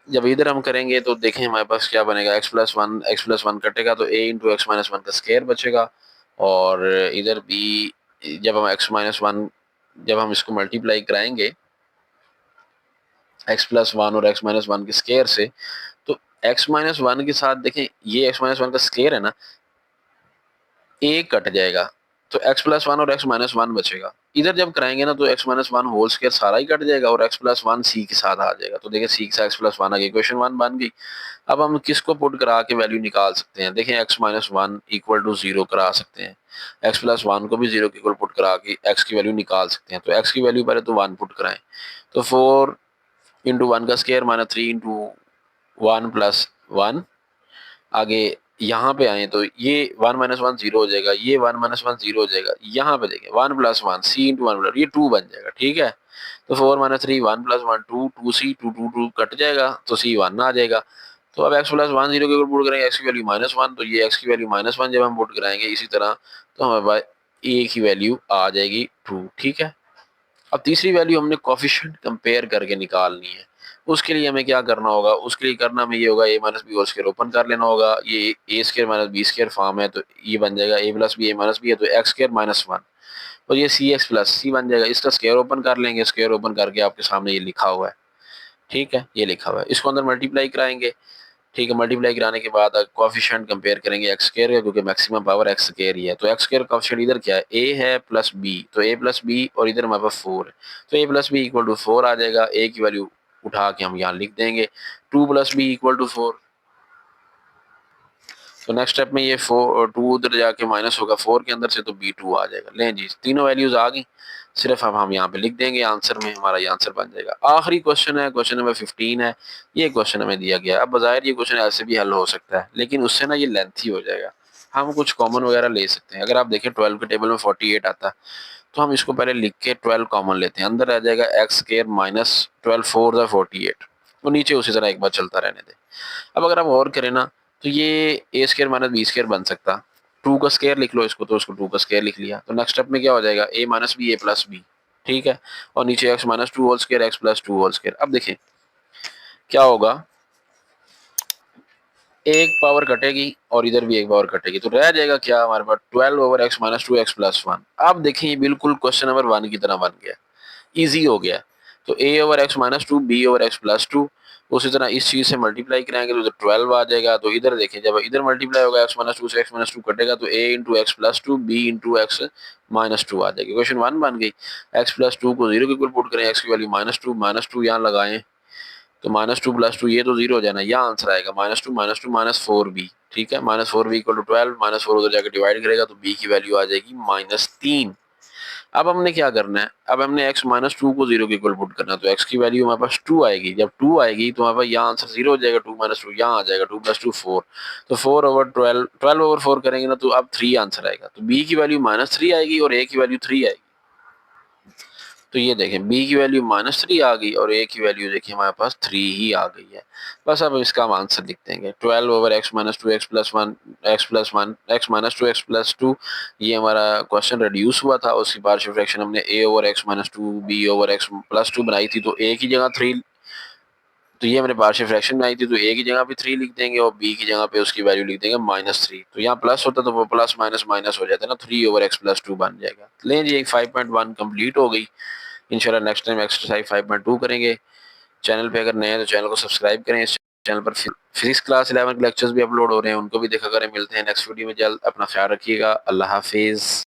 जब इधर हम करेंगे तो देखें हमारे पास क्या बनेगा, x+1 कटेगा तो a इंटू एक्स माइनस 1 का स्केयर बचेगा, और इधर भी जब हम x-1 जब हम इसको मल्टीप्लाई कराएंगे x+1 और x-1 के स्केयर से, तो x-1 के साथ देखें ये x-1 का स्केयर है ना, a कट जाएगा तो x+1 और x-1 बचेगा, इधर जब कराएंगे ना तो x-1 होल स्केयर सारा ही कट जाएगा और x+1 c के साथ आ जाएगा, तो देखिए c के साथ x+1 आ गई, इक्वेशन 1 बन गई। अब हम किसको पुट करा के वैल्यू निकाल सकते हैं, देखें x-1 इक्वल टू 0 करा सकते हैं, x+1 को भी 0 के इक्वल पुट करा के x की वैल्यू निकाल सकते हैं, तो x की वैल्यू पहले तो 1 पुट कराएं, तो 4 इंटू 1 का स्केयर माइनस 3 इंटू 1 + 1, आगे यहाँ पे आए तो ये 1 - 1 0 हो जाएगा, ये 1 - 1 0 हो जाएगा, यहाँ पे देखें 1 + 1 c इंटू 1 ये 2 बन जाएगा, ठीक है। तो 4 - 3 1 + 1 2 2c 2 2 2 कट जाएगा तो c 1 आ जाएगा, तो अब x+1 0 के ऊपर पुट करेंगे, x की वैल्यू -1, तो ये x की वैल्यू -1 जब हम पुट कराएंगे इसी तरह, तो हमारे पास a की वैल्यू आ जाएगी 2, ठीक है। अब तीसरी वैल्यू हमने कोफिशिएंट कंपेयर करके निकालनी है, उसके लिए हमें क्या करना होगा, उसके लिए करना हमें ये होगा a - b whole square open कर लेना होगा, ये a² - b² फॉर्म है तो ये बन जाएगा a + b a - b है तो x² - 1, और ये cx + c बन जाएगा, इसका स्क्वायर ओपन कर लेंगे, स्क्वायर ओपन करके आपके सामने ये लिखा हुआ है, ठीक है, ये लिखा हुआ है, इसको अंदर मल्टीप्लाई कराएंगे, ठीक है। मल्टीप्लाई कराने के बाद कोफिशिएंट कंपेयर करेंगे x स्क्वायर का, क्योंकि मैक्सिमम पावर x स्क्वायर ही है, तो x स्क्वायर कोफिशिएंट इधर क्या है, a है प्लस b, तो a प्लस b, और इधर हमारे पास 4 है, तो a plus b equal to 4 आ जाएगा, a की वैल्यू उठा के हम यहाँ लिख देंगे 2 + b = 4, तो नेक्स्ट स्टेप में ये 2 उधर जाके माइनस होगा 4 के अंदर से, तो b2 आ जाएगा। लें जी तीनों वैल्यूज आ गई, सिर्फ अब हम यहाँ पे लिख देंगे आंसर में, हमारा ये आंसर बन जाएगा। आखिरी क्वेश्चन है, क्वेश्चन नंबर 15 है, ये क्वेश्चन हमें दिया गया है। अब बज़ाहिर ये क्वेश्चन ऐसे भी हल हो सकता है, लेकिन उससे ना ये लेंथी हो जाएगा, हम कुछ कॉमन वगैरह ले सकते हैं। अगर आप देखें 12 के टेबल में 48 आता है, तो हम इसको पहले लिख के 12 कॉमन लेते हैं, अंदर रह जाएगा x² - 12 4 48, तो नीचे उसी तरह एक बार चलता रहने दें। अब अगर आप और करें ना, तो ये a² - b² बन सकता, 2 का स्क्वायर लिख लो इसको, तो उसको 2 का स्क्वायर लिख लिया, तो नेक्स्ट स्टेप में क्या हो जाएगा a - b a + b, ठीक है, और नीचे x minus two whole square, x plus two whole square. अब देखें क्या होगा, एक पावर कटेगी और इधर भी एक पावर कटेगी, तो रह जाएगा क्या हमारे पास 12 over x minus two x plus one. अब देखें ये बिल्कुल क्वेश्चन नंबर 1 की तरह बन गया, इजी हो गया। तो a over x minus two, b over x plus two, उसी तरह इस चीज से मल्टीप्लाई कराएंगे तो इधर 12 आ जाएगा। तो इधर देखें जब इधर मल्टीप्लाई होगा एक्स माइनस टू से एक्स माइनस टू कटेगा तो a into x plus two, b into x minus two आ जाएगी। क्वेश्चन 1 बन गई। एक्स प्लस टू को जीरो के इक्वल पुट करें, एक्स की वैल्यू माइनस टू यहाँ लगाएं तो माइनस टू प्लस टू ये तो जीरो हो जाना, यहाँ आंसर आएगा minus two minus four b. ठीक है, minus four b equal to 12, minus four उधर जाकर डिवाइड करेगा तो बी की वैल्यू आ जाएगी -3। अब हमने क्या करना है, अब हमने x माइनस टू को जीरो के इक्वल पुट करना है, तो x की वैल्यू हमारे पास 2 आएगी। जब 2 आएगी तो हमारे पास यहाँ आंसर जीरो हो जाएगा, 2 माइनस टू यहाँ आ जाएगा, 2 प्लस टू 4, तो 4 ओवर 12, 12 ओवर 4 करेंगे ना तो अब 3 आंसर आएगा। तो b की वैल्यू -3 आएगी और a की वैल्यू 3 आएगी। तो ये देखें b की वैल्यू -3 आ गई और a की वैल्यू देखिए हमारे पास 3 ही आ गई है। बस अब इसका हम आंसर लिख देंगे, 12 over x minus two x plus one, x minus two x plus two, ये हमारा क्वेश्चन रिड्यूस हुआ था, उसकी पार्शियल फ्रैक्शन हमने a over x minus two, b over x plus two बनाई थी, तो a की जगह 3, तो ये हमने पार्शियल फ्रैक्शन बनाई थी, तो a की जगह पे 3 लिख देंगे और b की जगह पे उसकी वैल्यू लिख देंगे -3। तो यहाँ प्लस होता तो वो प्लस माइनस माइनस हो जाता है ना, 3 ओवर एक्स प्लस टू बन जाएगा। लें जी, एक 5.1 कंप्लीट हो गई। इंशाल्लाह नेक्स्ट टाइम एक्सरसाइज 5.2 करेंगे। चैनल पे अगर नए हैं तो चैनल को सब्सक्राइब करें। इस चैनल पर फिजिक्स क्लास 11 के लेक्चर्स भी अपलोड हो रहे हैं, उनको भी देखा करें। मिलते हैं नेक्स्ट वीडियो में जल्द, अपना ख्याल रखिएगा। अल्लाह हाफिज़।